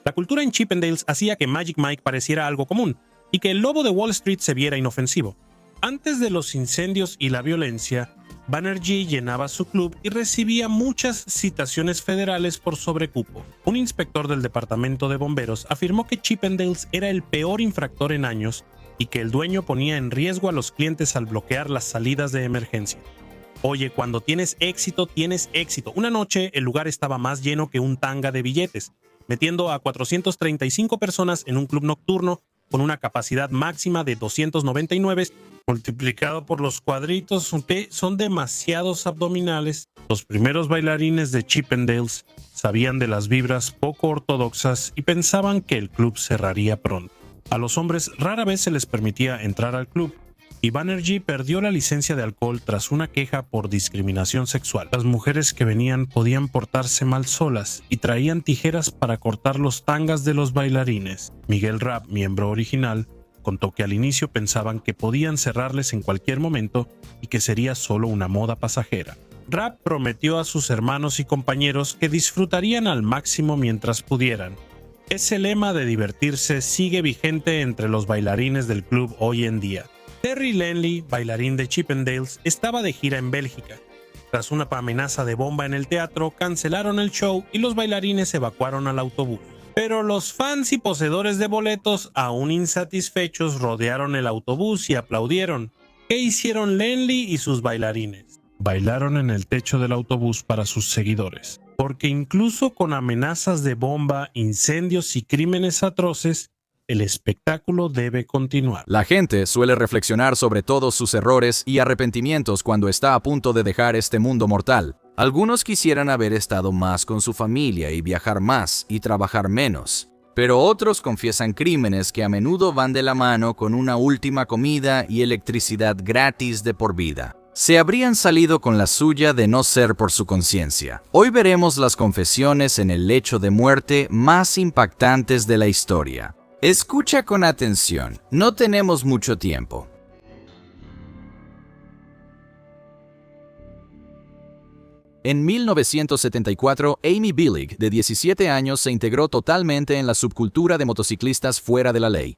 la cultura en Chippendales hacía que Magic Mike pareciera algo común y que el lobo de Wall Street se viera inofensivo. Antes de los incendios y la violencia, Banerjee llenaba su club y recibía muchas citaciones federales por sobrecupo. Un inspector del departamento de bomberos afirmó que Chippendales era el peor infractor en años y que el dueño ponía en riesgo a los clientes al bloquear las salidas de emergencia. Oye, cuando tienes éxito, tienes éxito. Una noche el lugar estaba más lleno que un tanga de billetes, metiendo a 435 personas en un club nocturno con una capacidad máxima de 299, multiplicado por los cuadritos, que son demasiados abdominales. Los primeros bailarines de Chippendales sabían de las vibras poco ortodoxas y pensaban que el club cerraría pronto. A los hombres rara vez se les permitía entrar al club, y Banerjee perdió la licencia de alcohol tras una queja por discriminación sexual. Las mujeres que venían podían portarse mal solas y traían tijeras para cortar los tangas de los bailarines. Miguel Rapp, miembro original, contó que al inicio pensaban que podían cerrarles en cualquier momento y que sería solo una moda pasajera. Rapp prometió a sus hermanos y compañeros que disfrutarían al máximo mientras pudieran. Ese lema de divertirse sigue vigente entre los bailarines del club hoy en día. Terry Lenley, bailarín de Chippendales, estaba de gira en Bélgica. Tras una amenaza de bomba en el teatro, cancelaron el show y los bailarines evacuaron al autobús. Pero los fans y poseedores de boletos, aún insatisfechos, rodearon el autobús y aplaudieron. ¿Qué hicieron Lenley y sus bailarines? Bailaron en el techo del autobús para sus seguidores. Porque incluso con amenazas de bomba, incendios y crímenes atroces, el espectáculo debe continuar. La gente suele reflexionar sobre todos sus errores y arrepentimientos cuando está a punto de dejar este mundo mortal. Algunos quisieran haber estado más con su familia y viajar más y trabajar menos. Pero otros confiesan crímenes que a menudo van de la mano con una última comida y electricidad gratis de por vida. Se habrían salido con la suya de no ser por su conciencia. Hoy veremos las confesiones en el lecho de muerte más impactantes de la historia. Escucha con atención, no tenemos mucho tiempo. En 1974, Amy Billig, de 17 años, se integró totalmente en la subcultura de motociclistas fuera de la ley.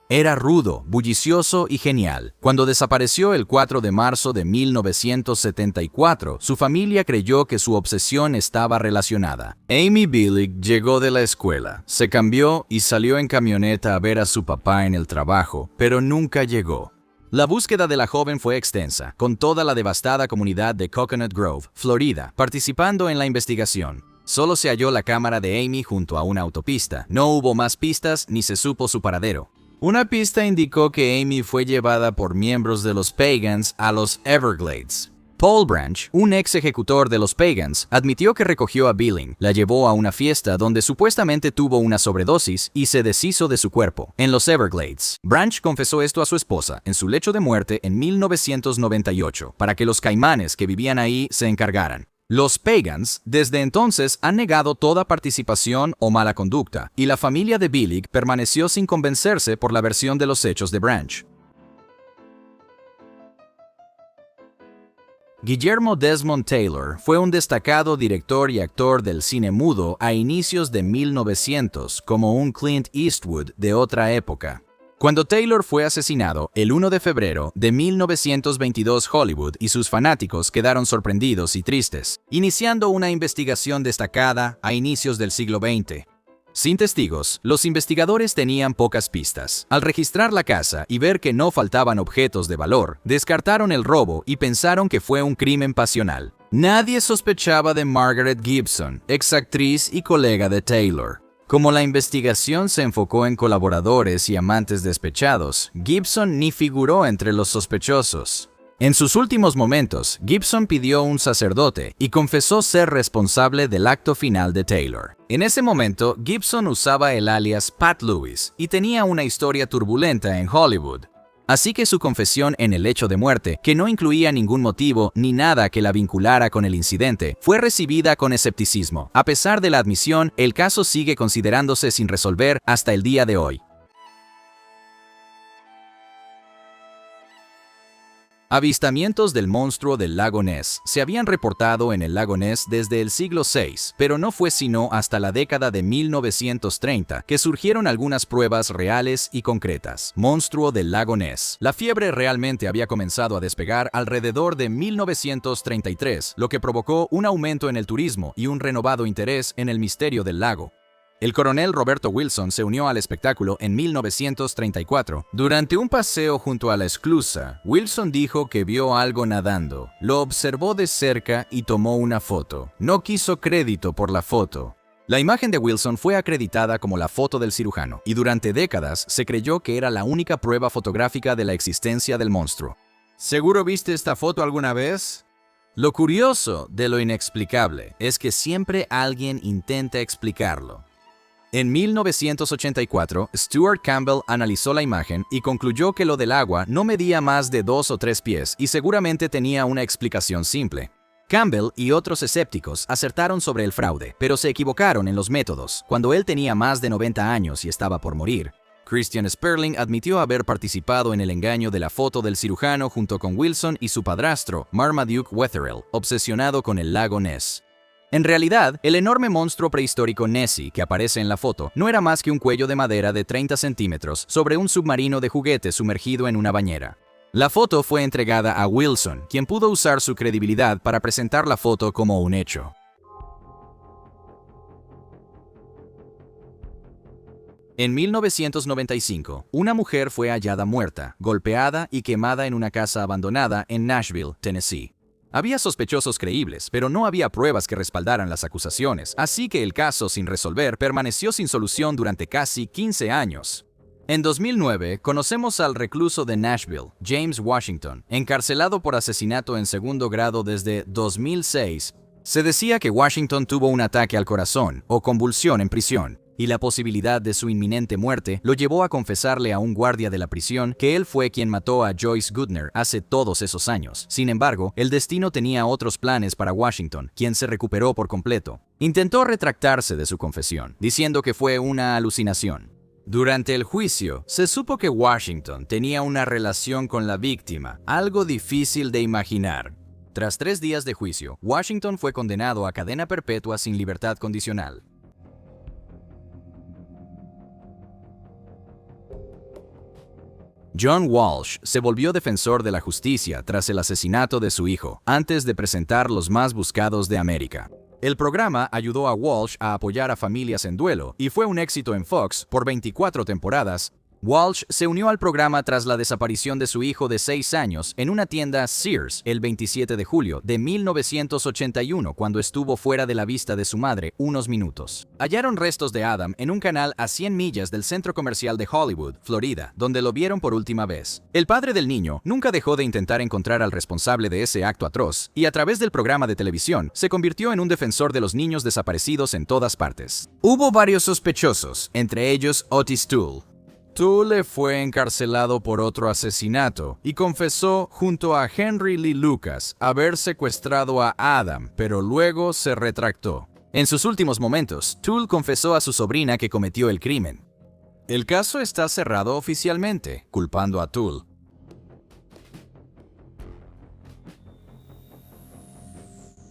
Era rudo, bullicioso y genial. Cuando desapareció el 4 de marzo de 1974, su familia creyó que su obsesión estaba relacionada. Amy Billig llegó de la escuela, se cambió y salió en camioneta a ver a su papá en el trabajo, pero nunca llegó. La búsqueda de la joven fue extensa, con toda la devastada comunidad de Coconut Grove, Florida, participando en la investigación. Solo se halló la cámara de Amy junto a una autopista. No hubo más pistas ni se supo su paradero. Una pista indicó que Amy fue llevada por miembros de los Pagans a los Everglades. Paul Branch, un ex ejecutor de los Pagans, admitió que recogió a Billing, la llevó a una fiesta donde supuestamente tuvo una sobredosis y se deshizo de su cuerpo, en los Everglades. Branch confesó esto a su esposa en su lecho de muerte en 1998, para que los caimanes que vivían ahí se encargaran. Los Pagans, desde entonces, han negado toda participación o mala conducta, y la familia de Billig permaneció sin convencerse por la versión de los hechos de Branch. Guillermo Desmond Taylor fue un destacado director y actor del cine mudo a inicios de 1900, como un Clint Eastwood de otra época. Cuando Taylor fue asesinado, el 1 de febrero de 1922, Hollywood y sus fanáticos quedaron sorprendidos y tristes, iniciando una investigación destacada a inicios del siglo XX. Sin testigos, los investigadores tenían pocas pistas. Al registrar la casa y ver que no faltaban objetos de valor, descartaron el robo y pensaron que fue un crimen pasional. Nadie sospechaba de Margaret Gibson, exactriz y colega de Taylor. Como la investigación se enfocó en colaboradores y amantes despechados, Gibson ni figuró entre los sospechosos. En sus últimos momentos, Gibson pidió un sacerdote y confesó ser responsable del acto final de Taylor. En ese momento, Gibson usaba el alias Pat Lewis y tenía una historia turbulenta en Hollywood. Así que su confesión en el hecho de muerte, que no incluía ningún motivo ni nada que la vinculara con el incidente, fue recibida con escepticismo. A pesar de la admisión, el caso sigue considerándose sin resolver hasta el día de hoy. Avistamientos del monstruo del lago Ness se habían reportado en el lago Ness desde el siglo VI, pero no fue sino hasta la década de 1930 que surgieron algunas pruebas reales y concretas. Monstruo del lago Ness. La fiebre realmente había comenzado a despegar alrededor de 1933, lo que provocó un aumento en el turismo y un renovado interés en el misterio del lago. El coronel Roberto Wilson se unió al espectáculo en 1934. Durante un paseo junto a la esclusa, Wilson dijo que vio algo nadando. Lo observó de cerca y tomó una foto. No quiso crédito por la foto. La imagen de Wilson fue acreditada como la foto del cirujano, y durante décadas se creyó que era la única prueba fotográfica de la existencia del monstruo. ¿Seguro viste esta foto alguna vez? Lo curioso de lo inexplicable es que siempre alguien intenta explicarlo. En 1984, Stuart Campbell analizó la imagen y concluyó que lo del agua no medía más de 2 o 3 pies y seguramente tenía una explicación simple. Campbell y otros escépticos acertaron sobre el fraude, pero se equivocaron en los métodos. Cuando él tenía más de 90 años y estaba por morir, Christian Sperling admitió haber participado en el engaño de la foto del cirujano junto con Wilson y su padrastro, Marmaduke Wetherell, obsesionado con el lago Ness. En realidad, el enorme monstruo prehistórico Nessie que aparece en la foto no era más que un cuello de madera de 30 centímetros sobre un submarino de juguete sumergido en una bañera. La foto fue entregada a Wilson, quien pudo usar su credibilidad para presentar la foto como un hecho. En 1995, una mujer fue hallada muerta, golpeada y quemada en una casa abandonada en Nashville, Tennessee. Había sospechosos creíbles, pero no había pruebas que respaldaran las acusaciones, así que el caso sin resolver permaneció sin solución durante casi 15 años. En 2009, conocemos al recluso de Nashville, James Washington, encarcelado por asesinato en segundo grado desde 2006. Se decía que Washington tuvo un ataque al corazón o convulsión en prisión, y la posibilidad de su inminente muerte lo llevó a confesarle a un guardia de la prisión que él fue quien mató a Joyce Goodner hace todos esos años. Sin embargo, el destino tenía otros planes para Washington, quien se recuperó por completo. Intentó retractarse de su confesión, diciendo que fue una alucinación. Durante el juicio, se supo que Washington tenía una relación con la víctima, algo difícil de imaginar. Tras 3 días de juicio, Washington fue condenado a cadena perpetua sin libertad condicional. John Walsh se volvió defensor de la justicia tras el asesinato de su hijo, antes de presentar Los Más Buscados de América. El programa ayudó a Walsh a apoyar a familias en duelo y fue un éxito en Fox por 24 temporadas. Walsh se unió al programa tras la desaparición de su hijo de 6 años en una tienda Sears el 27 de julio de 1981 cuando estuvo fuera de la vista de su madre unos minutos. Hallaron restos de Adam en un canal a 100 millas del centro comercial de Hollywood, Florida, donde lo vieron por última vez. El padre del niño nunca dejó de intentar encontrar al responsable de ese acto atroz y a través del programa de televisión se convirtió en un defensor de los niños desaparecidos en todas partes. Hubo varios sospechosos, entre ellos Otis Toole. Toole fue encarcelado por otro asesinato y confesó junto a Henry Lee Lucas haber secuestrado a Adam, pero luego se retractó. En sus últimos momentos, Toole confesó a su sobrina que cometió el crimen. El caso está cerrado oficialmente, culpando a Toole.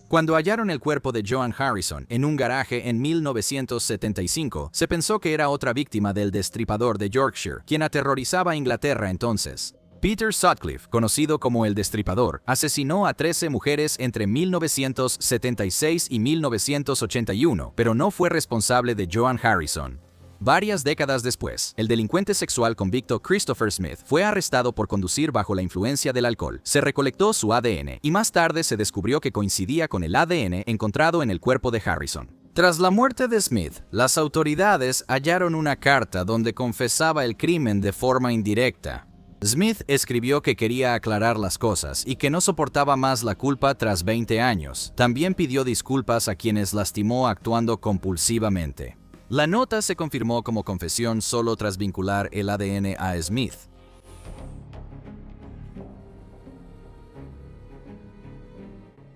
Cuando hallaron el cuerpo de Joan Harrison en un garaje en 1975, se pensó que era otra víctima del destripador de Yorkshire, quien aterrorizaba a Inglaterra entonces. Peter Sutcliffe, conocido como el Destripador, asesinó a 13 mujeres entre 1976 y 1981, pero no fue responsable de Joan Harrison. Varias décadas después, el delincuente sexual convicto Christopher Smith fue arrestado por conducir bajo la influencia del alcohol. Se recolectó su ADN y más tarde se descubrió que coincidía con el ADN encontrado en el cuerpo de Harrison. Tras la muerte de Smith, las autoridades hallaron una carta donde confesaba el crimen de forma indirecta. Smith escribió que quería aclarar las cosas y que no soportaba más la culpa tras 20 años. También pidió disculpas a quienes lastimó actuando compulsivamente. La nota se confirmó como confesión solo tras vincular el ADN a Smith.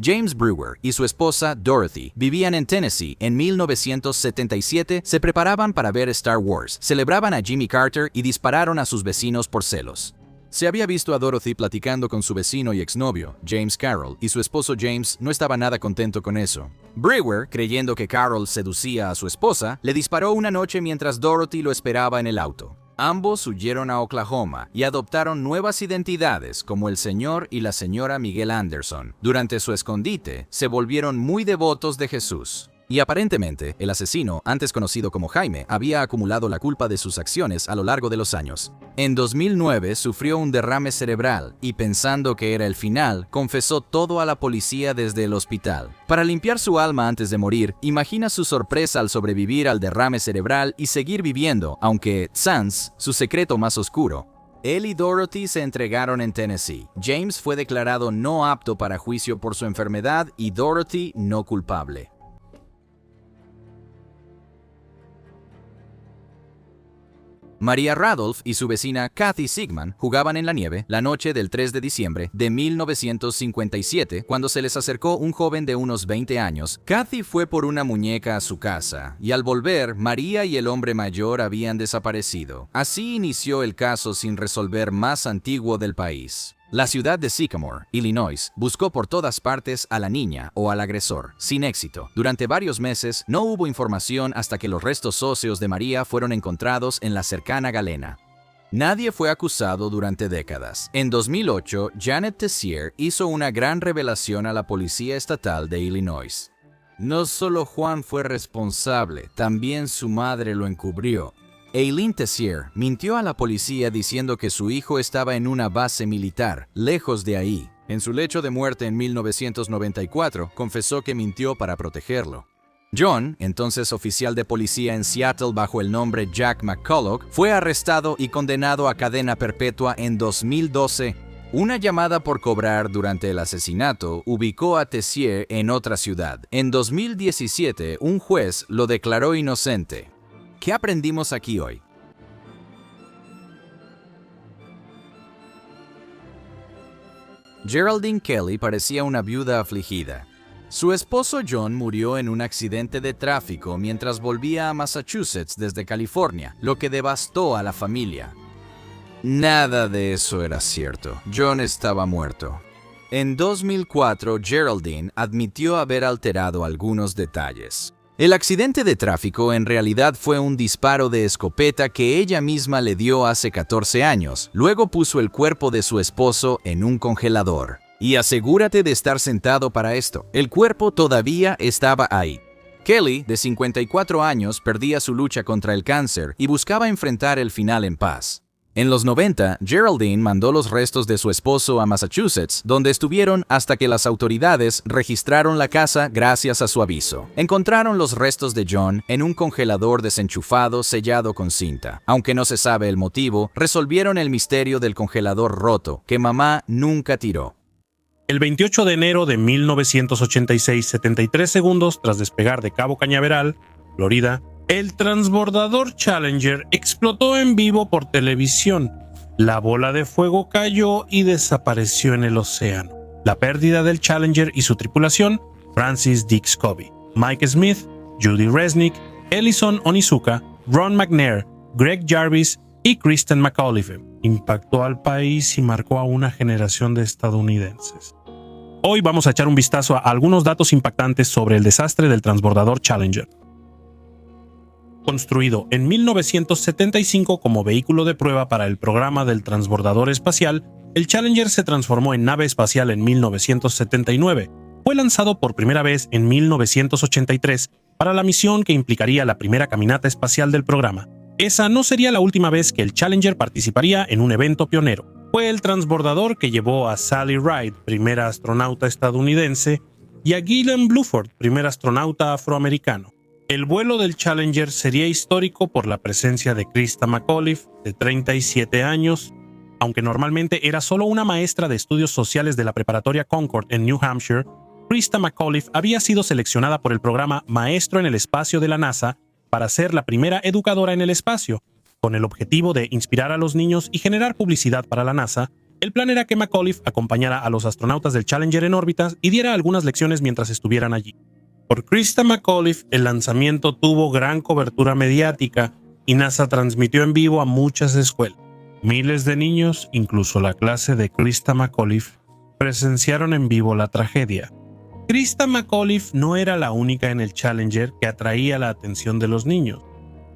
James Brewer y su esposa Dorothy vivían en Tennessee. En 1977 se preparaban para ver Star Wars, celebraban a Jimmy Carter y dispararon a sus vecinos por celos. Se había visto a Dorothy platicando con su vecino y exnovio, James Carroll, y su esposo James no estaba nada contento con eso. Brewer, creyendo que Carroll seducía a su esposa, le disparó una noche mientras Dorothy lo esperaba en el auto. Ambos huyeron a Oklahoma y adoptaron nuevas identidades como el señor y la señora Miguel Anderson. Durante su escondite, se volvieron muy devotos de Jesús. Y aparentemente, el asesino, antes conocido como Jaime, había acumulado la culpa de sus acciones a lo largo de los años. En 2009 sufrió un derrame cerebral y pensando que era el final, confesó todo a la policía desde el hospital. Para limpiar su alma antes de morir, imagina su sorpresa al sobrevivir al derrame cerebral y seguir viviendo, aunque, sans, su secreto más oscuro. Él y Dorothy se entregaron en Tennessee. James fue declarado no apto para juicio por su enfermedad y Dorothy no culpable. Maria Radolph y su vecina Kathy Sigman jugaban en la nieve la noche del 3 de diciembre de 1957 cuando se les acercó un joven de unos 20 años. Kathy fue por una muñeca a su casa y al volver, María y el hombre mayor habían desaparecido. Así inició el caso sin resolver más antiguo del país. La ciudad de Sycamore, Illinois, buscó por todas partes a la niña o al agresor, sin éxito. Durante varios meses no hubo información hasta que los restos óseos de María fueron encontrados en la cercana Galena. Nadie fue acusado durante décadas. En 2008, Janet Tessier hizo una gran revelación a la Policía Estatal de Illinois. No solo Juan fue responsable, también su madre lo encubrió. Eileen Tessier mintió a la policía diciendo que su hijo estaba en una base militar, lejos de ahí. En su lecho de muerte en 1994, confesó que mintió para protegerlo. John, entonces oficial de policía en Seattle bajo el nombre Jack McCulloch, fue arrestado y condenado a cadena perpetua en 2012. Una llamada por cobrar durante el asesinato ubicó a Tessier en otra ciudad. En 2017, un juez lo declaró inocente. ¿Qué aprendimos aquí hoy? Geraldine Kelly parecía una viuda afligida. Su esposo John murió en un accidente de tráfico mientras volvía a Massachusetts desde California, lo que devastó a la familia. Nada de eso era cierto. John estaba muerto. En 2004, Geraldine admitió haber alterado algunos detalles. El accidente de tráfico en realidad fue un disparo de escopeta que ella misma le dio hace 14 años. Luego puso el cuerpo de su esposo en un congelador. Y asegúrate de estar sentado para esto. El cuerpo todavía estaba ahí. Kelly, de 54 años, perdía su lucha contra el cáncer y buscaba enfrentar el final en paz. En los 90, Geraldine mandó los restos de su esposo a Massachusetts, donde estuvieron hasta que las autoridades registraron la casa gracias a su aviso. Encontraron los restos de John en un congelador desenchufado sellado con cinta. Aunque no se sabe el motivo, resolvieron el misterio del congelador roto, que mamá nunca tiró. El 28 de enero de 1986, 73 segundos tras despegar de Cabo Cañaveral, Florida, el transbordador Challenger explotó en vivo por televisión. La bola de fuego cayó y desapareció en el océano. La pérdida del Challenger y su tripulación, Francis Dix Covey, Mike Smith, Judy Resnick, Ellison Onizuka, Ron McNair, Greg Jarvis y Kristen McAuliffe, impactó al país y marcó a una generación de estadounidenses. Hoy vamos a echar un vistazo a algunos datos impactantes sobre el desastre del transbordador Challenger. Construido en 1975 como vehículo de prueba para el programa del transbordador espacial, el Challenger se transformó en nave espacial en 1979. Fue lanzado por primera vez en 1983 para la misión que implicaría la primera caminata espacial del programa. Esa no sería la última vez que el Challenger participaría en un evento pionero. Fue el transbordador que llevó a Sally Ride, primera astronauta estadounidense, y a Gillian Bluford, primer astronauta afroamericano. El vuelo del Challenger sería histórico por la presencia de Krista McAuliffe, de 37 años, aunque normalmente era solo una maestra de estudios sociales de la preparatoria Concord en New Hampshire. Krista McAuliffe había sido seleccionada por el programa Maestro en el Espacio de la NASA para ser la primera educadora en el espacio. Con el objetivo de inspirar a los niños y generar publicidad para la NASA, el plan era que McAuliffe acompañara a los astronautas del Challenger en órbitas y diera algunas lecciones mientras estuvieran allí. Por Krista McAuliffe, el lanzamiento tuvo gran cobertura mediática y NASA transmitió en vivo a muchas escuelas. Miles de niños, incluso la clase de Krista McAuliffe, presenciaron en vivo la tragedia. Krista McAuliffe no era la única en el Challenger que atraía la atención de los niños.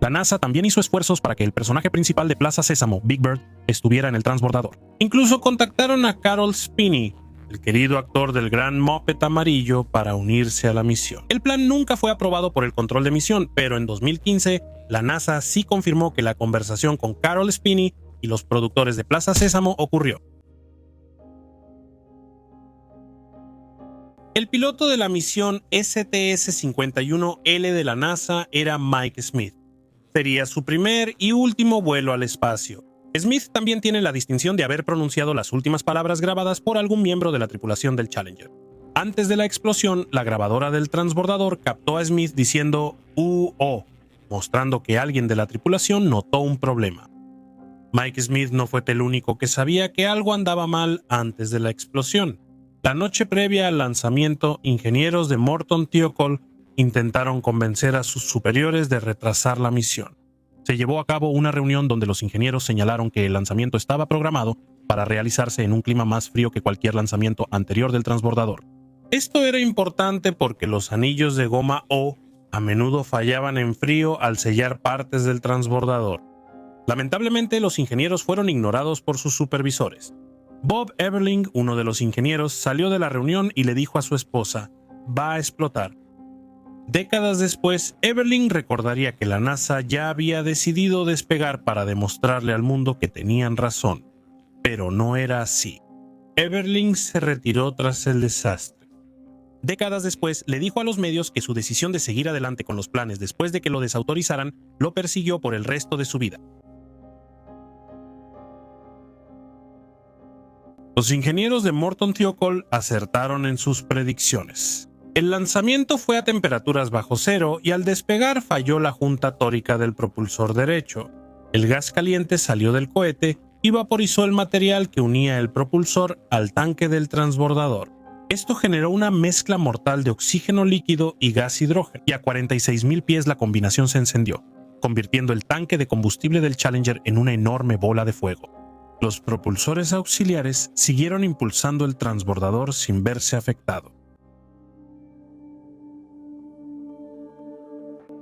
La NASA también hizo esfuerzos para que el personaje principal de Plaza Sésamo, Big Bird, estuviera en el transbordador. Incluso contactaron a Carol Spinney, el querido actor del Gran Muppet Amarillo, para unirse a la misión. El plan nunca fue aprobado por el control de misión, pero en 2015 la NASA sí confirmó que la conversación con Carol Spinney y los productores de Plaza Sésamo ocurrió. El piloto de la misión STS-51L de la NASA era Mike Smith. Sería su primer y último vuelo al espacio. Smith también tiene la distinción de haber pronunciado las últimas palabras grabadas por algún miembro de la tripulación del Challenger. Antes de la explosión, la grabadora del transbordador captó a Smith diciendo "UO", mostrando que alguien de la tripulación notó un problema. Mike Smith no fue el único que sabía que algo andaba mal antes de la explosión. La noche previa al lanzamiento, ingenieros de Morton Thiokol intentaron convencer a sus superiores de retrasar la misión. Se llevó a cabo una reunión donde los ingenieros señalaron que el lanzamiento estaba programado para realizarse en un clima más frío que cualquier lanzamiento anterior del transbordador. Esto era importante porque los anillos de goma O a menudo fallaban en frío al sellar partes del transbordador. Lamentablemente, los ingenieros fueron ignorados por sus supervisores. Bob Everling, uno de los ingenieros, salió de la reunión y le dijo a su esposa: "Va a explotar". Décadas después, Everling recordaría que la NASA ya había decidido despegar para demostrarle al mundo que tenían razón, pero no era así. Everling se retiró tras el desastre. Décadas después, le dijo a los medios que su decisión de seguir adelante con los planes después de que lo desautorizaran lo persiguió por el resto de su vida. Los ingenieros de Morton Thiokol acertaron en sus predicciones. El lanzamiento fue a temperaturas bajo cero y al despegar falló la junta tórica del propulsor derecho. El gas caliente salió del cohete y vaporizó el material que unía el propulsor al tanque del transbordador. Esto generó una mezcla mortal de oxígeno líquido y gas hidrógeno, y a 46,000 pies la combinación se encendió, convirtiendo el tanque de combustible del Challenger en una enorme bola de fuego. Los propulsores auxiliares siguieron impulsando el transbordador sin verse afectado.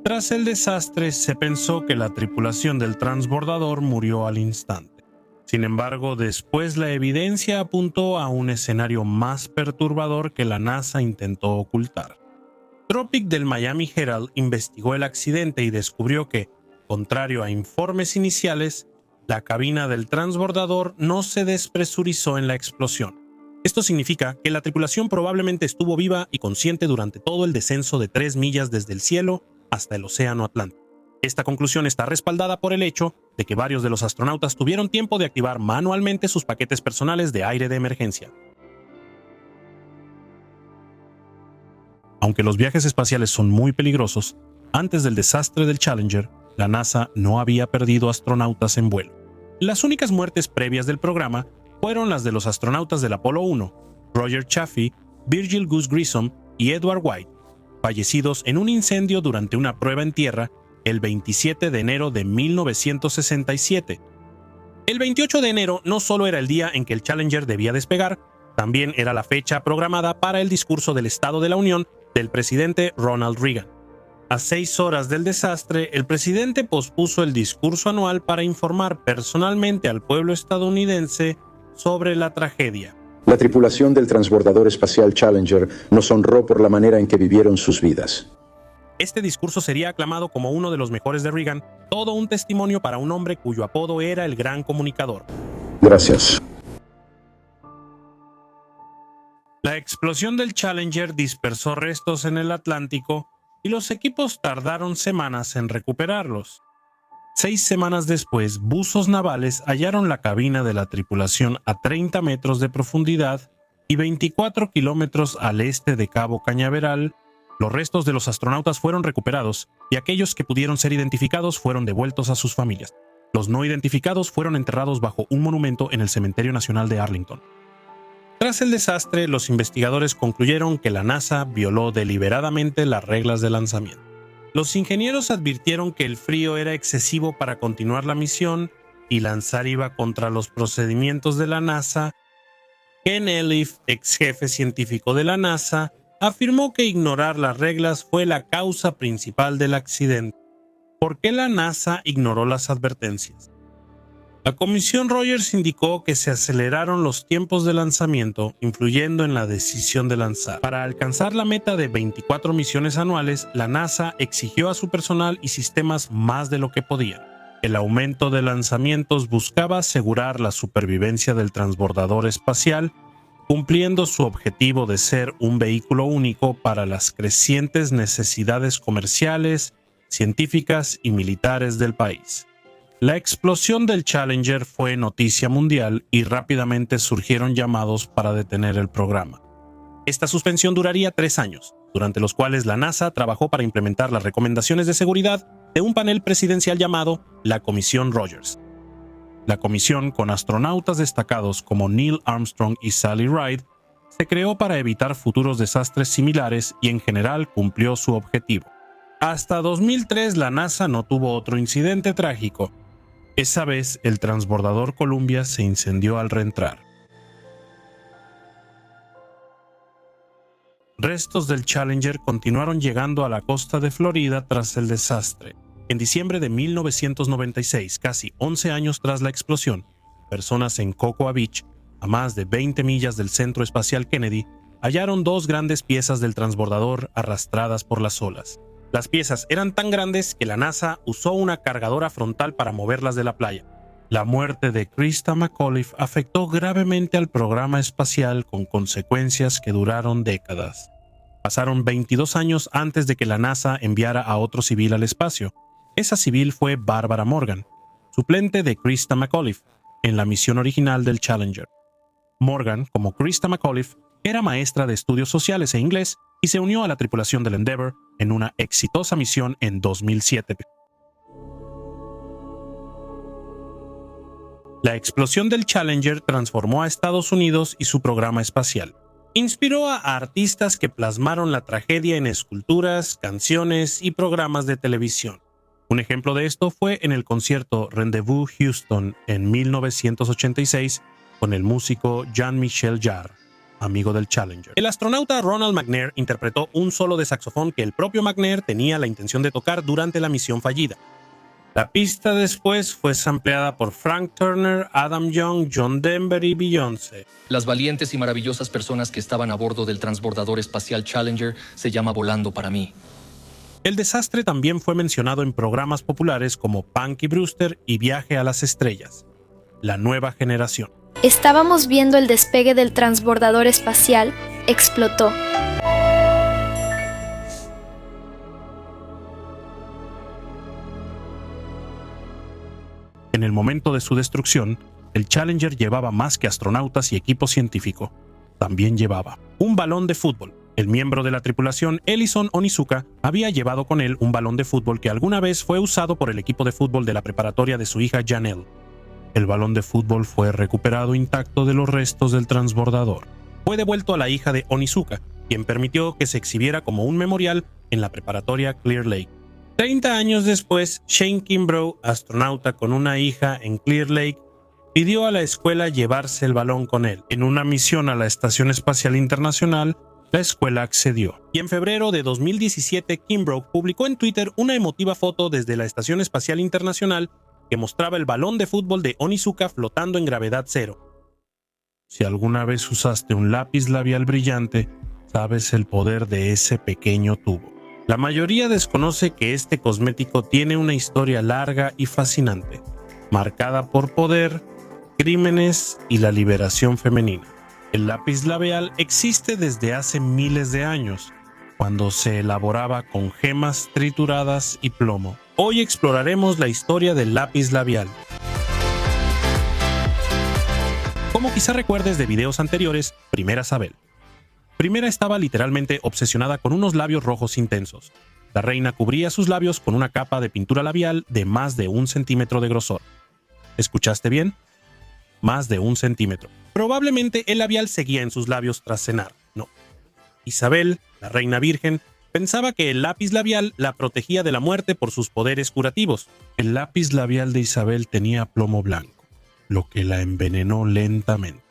Tras el desastre, se pensó que la tripulación del transbordador murió al instante. Sin embargo, después la evidencia apuntó a un escenario más perturbador que la NASA intentó ocultar. Tropic del Miami Herald investigó el accidente y descubrió que, contrario a informes iniciales, la cabina del transbordador no se despresurizó en la explosión. Esto significa que la tripulación probablemente estuvo viva y consciente durante todo el descenso de 3 millas desde el cielo hasta el océano Atlántico. Esta conclusión está respaldada por el hecho de que varios de los astronautas tuvieron tiempo de activar manualmente sus paquetes personales de aire de emergencia. Aunque los viajes espaciales son muy peligrosos, antes del desastre del Challenger, la NASA no había perdido astronautas en vuelo. Las únicas muertes previas del programa fueron las de los astronautas del Apolo 1, Roger Chaffee, Virgil Gus Grissom y Edward White, fallecidos en un incendio durante una prueba en tierra el 27 de enero de 1967. El 28 de enero no solo era el día en que el Challenger debía despegar, también era la fecha programada para el discurso del Estado de la Unión del presidente Ronald Reagan. A 6 horas del desastre, el presidente pospuso el discurso anual para informar personalmente al pueblo estadounidense sobre la tragedia. La tripulación del transbordador espacial Challenger nos honró por la manera en que vivieron sus vidas. Este discurso sería aclamado como uno de los mejores de Reagan, todo un testimonio para un hombre cuyo apodo era el Gran Comunicador. Gracias. La explosión del Challenger dispersó restos en el Atlántico y los equipos tardaron semanas en recuperarlos. 6 semanas después, buzos navales hallaron la cabina de la tripulación a 30 metros de profundidad y 24 kilómetros al este de Cabo Cañaveral. Los restos de los astronautas fueron recuperados y aquellos que pudieron ser identificados fueron devueltos a sus familias. Los no identificados fueron enterrados bajo un monumento en el Cementerio Nacional de Arlington. Tras el desastre, los investigadores concluyeron que la NASA violó deliberadamente las reglas de lanzamiento. Los ingenieros advirtieron que el frío era excesivo para continuar la misión y lanzar iba contra los procedimientos de la NASA. Ken Elif, ex jefe científico de la NASA, afirmó que ignorar las reglas fue la causa principal del accidente. ¿Por qué la NASA ignoró las advertencias? La Comisión Rogers indicó que se aceleraron los tiempos de lanzamiento, influyendo en la decisión de lanzar. Para alcanzar la meta de 24 misiones anuales, la NASA exigió a su personal y sistemas más de lo que podían. El aumento de lanzamientos buscaba asegurar la supervivencia del transbordador espacial, cumpliendo su objetivo de ser un vehículo único para las crecientes necesidades comerciales, científicas y militares del país. La explosión del Challenger fue noticia mundial y rápidamente surgieron llamados para detener el programa. Esta suspensión duraría 3 años, durante los cuales la NASA trabajó para implementar las recomendaciones de seguridad de un panel presidencial llamado la Comisión Rogers. La comisión, con astronautas destacados como Neil Armstrong y Sally Ride, se creó para evitar futuros desastres similares y en general cumplió su objetivo. Hasta 2003 la NASA no tuvo otro incidente trágico. Esa vez el transbordador Columbia se incendió al reentrar. Restos del Challenger continuaron llegando a la costa de Florida tras el desastre. En diciembre de 1996, casi 11 años tras la explosión, personas en Cocoa Beach, a más de 20 millas del Centro Espacial Kennedy, hallaron 2 grandes piezas del transbordador arrastradas por las olas. Las piezas eran tan grandes que la NASA usó una cargadora frontal para moverlas de la playa. La muerte de Christa McAuliffe afectó gravemente al programa espacial con consecuencias que duraron décadas. Pasaron 22 años antes de que la NASA enviara a otro civil al espacio. Esa civil fue Barbara Morgan, suplente de Christa McAuliffe, en la misión original del Challenger. Morgan, como Christa McAuliffe, era maestra de estudios sociales e inglés y se unió a la tripulación del Endeavour en una exitosa misión en 2007. La explosión del Challenger transformó a Estados Unidos y su programa espacial. Inspiró a artistas que plasmaron la tragedia en esculturas, canciones y programas de televisión. Un ejemplo de esto fue en el concierto Rendezvous Houston en 1986 con el músico Jean-Michel Jarre, amigo del Challenger. El astronauta Ronald McNair interpretó un solo de saxofón que el propio McNair tenía la intención de tocar durante la misión fallida. La pista después fue sampleada por Frank Turner, Adam Young, John Denver y Beyoncé. Las valientes y maravillosas personas que estaban a bordo del transbordador espacial Challenger se llama Volando para mí. El desastre también fue mencionado en programas populares como Punky Brewster y Viaje a las Estrellas. La nueva generación. Estábamos viendo el despegue del transbordador espacial, explotó. En el momento de su destrucción, el Challenger llevaba más que astronautas y equipo científico. También llevaba un balón de fútbol. El miembro de la tripulación, Ellison Onizuka, había llevado con él un balón de fútbol que alguna vez fue usado por el equipo de fútbol de la preparatoria de su hija Janelle. El balón de fútbol fue recuperado intacto de los restos del transbordador. Fue devuelto a la hija de Onizuka, quien permitió que se exhibiera como un memorial en la preparatoria Clear Lake. 30 años después, Shane Kimbrough, astronauta con una hija en Clear Lake, pidió a la escuela llevarse el balón con él. En una misión a la Estación Espacial Internacional, La escuela accedió. Y en febrero de 2017, Kimbrough publicó en Twitter una emotiva foto desde la Estación Espacial Internacional que mostraba el balón de fútbol de Onizuka flotando en gravedad cero. Si alguna vez usaste un lápiz labial brillante, sabes el poder de ese pequeño tubo. La mayoría desconoce que este cosmético tiene una historia larga y fascinante, marcada por poder, crímenes y la liberación femenina. El lápiz labial existe desde hace miles de años, cuando se elaboraba con gemas trituradas y plomo. Hoy exploraremos la historia del lápiz labial. Como quizá recuerdes de videos anteriores, Primera Isabel. Primera estaba literalmente obsesionada con unos labios rojos intensos. La reina cubría sus labios con una capa de pintura labial de más de 1 centímetro de grosor. ¿Escuchaste bien? Más de 1 centímetro. Probablemente el labial seguía en sus labios tras cenar. No. Isabel, la reina virgen, pensaba que el lápiz labial la protegía de la muerte por sus poderes curativos. El lápiz labial de Isabel tenía plomo blanco, lo que la envenenó lentamente.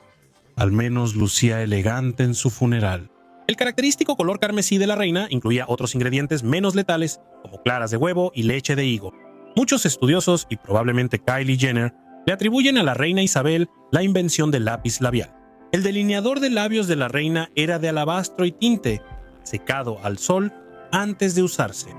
Al menos lucía elegante en su funeral. El característico color carmesí de la reina incluía otros ingredientes menos letales, como claras de huevo y leche de higo. Muchos estudiosos, y probablemente Kylie Jenner, le atribuyen a la reina Isabel la invención del lápiz labial. El delineador de labios de la reina era de alabastro y tinte, secado al sol antes de usarse.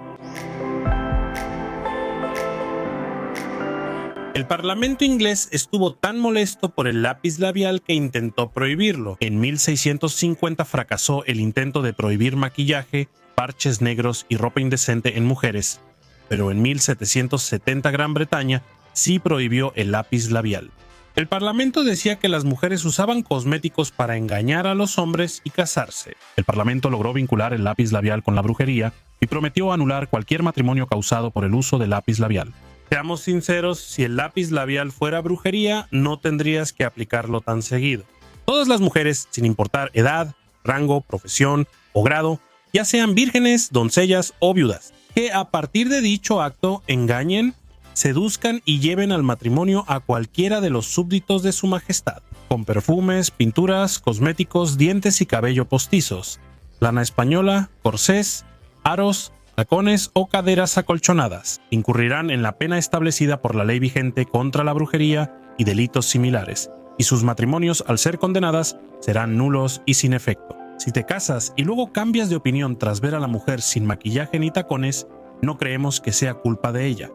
El Parlamento inglés estuvo tan molesto por el lápiz labial que intentó prohibirlo. En 1650 fracasó el intento de prohibir maquillaje, parches negros y ropa indecente en mujeres, pero en 1770 Gran Bretaña sí prohibió el lápiz labial. El Parlamento decía que las mujeres usaban cosméticos para engañar a los hombres y casarse. El Parlamento logró vincular el lápiz labial con la brujería y prometió anular cualquier matrimonio causado por el uso del lápiz labial. Seamos sinceros, si el lápiz labial fuera brujería, no tendrías que aplicarlo tan seguido. Todas las mujeres, sin importar edad, rango, profesión o grado, ya sean vírgenes, doncellas o viudas, que a partir de dicho acto engañen, seduzcan y lleven al matrimonio a cualquiera de los súbditos de su majestad, con perfumes, pinturas, cosméticos, dientes y cabello postizos, lana española, corsés, aros, tacones o caderas acolchonadas. Incurrirán en la pena establecida por la ley vigente contra la brujería y delitos similares, y sus matrimonios, al ser condenadas, serán nulos y sin efecto. Si te casas y luego cambias de opinión tras ver a la mujer sin maquillaje ni tacones, no creemos que sea culpa de ella.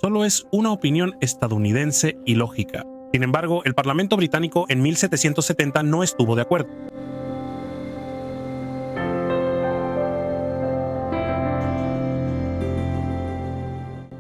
Solo es una opinión estadounidense y lógica. Sin embargo, el Parlamento británico en 1770 no estuvo de acuerdo.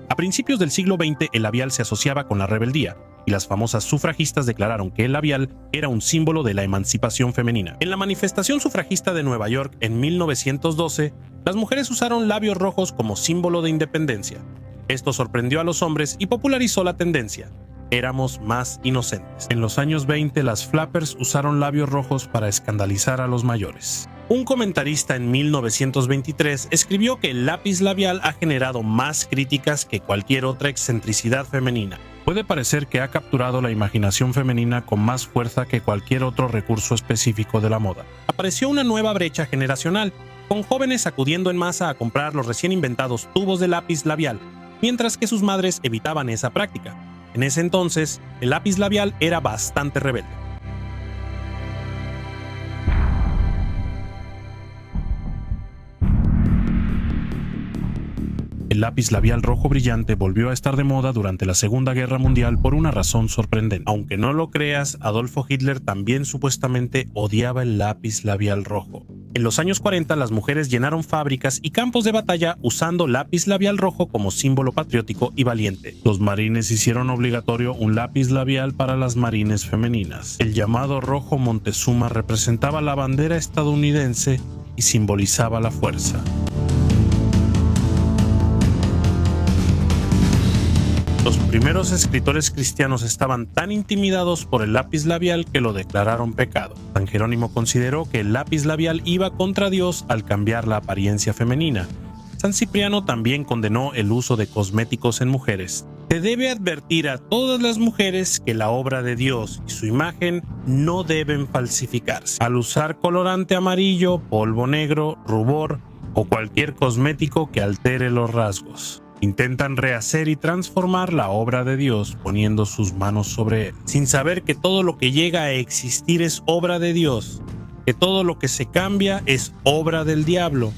A principios del siglo XX, el labial se asociaba con la rebeldía, y las famosas sufragistas declararon que el labial era un símbolo de la emancipación femenina. En la manifestación sufragista de Nueva York en 1912, las mujeres usaron labios rojos como símbolo de independencia. Esto sorprendió a los hombres y popularizó la tendencia. Éramos más inocentes. En los años 20, las flappers usaron labios rojos para escandalizar a los mayores. Un comentarista en 1923 escribió que el lápiz labial ha generado más críticas que cualquier otra excentricidad femenina. Puede parecer que ha capturado la imaginación femenina con más fuerza que cualquier otro recurso específico de la moda. Apareció una nueva brecha generacional, con jóvenes acudiendo en masa a comprar los recién inventados tubos de lápiz labial, mientras que sus madres evitaban esa práctica. En ese entonces, el lápiz labial era bastante rebelde. El lápiz labial rojo brillante volvió a estar de moda durante la Segunda Guerra Mundial por una razón sorprendente. Aunque no lo creas, Adolfo Hitler también supuestamente odiaba el lápiz labial rojo. En los años 40, las mujeres llenaron fábricas y campos de batalla usando lápiz labial rojo como símbolo patriótico y valiente. Los marines hicieron obligatorio un lápiz labial para las marines femeninas. El llamado rojo Montezuma representaba la bandera estadounidense y simbolizaba la fuerza. Los primeros escritores cristianos estaban tan intimidados por el lápiz labial que lo declararon pecado. San Jerónimo consideró que el lápiz labial iba contra Dios al cambiar la apariencia femenina. San Cipriano también condenó el uso de cosméticos en mujeres. Se debe advertir a todas las mujeres que la obra de Dios y su imagen no deben falsificarse. Al usar colorante amarillo, polvo negro, rubor o cualquier cosmético que altere los rasgos, intentan rehacer y transformar la obra de Dios poniendo sus manos sobre él, sin saber que todo lo que llega a existir es obra de Dios, que todo lo que se cambia es obra del diablo.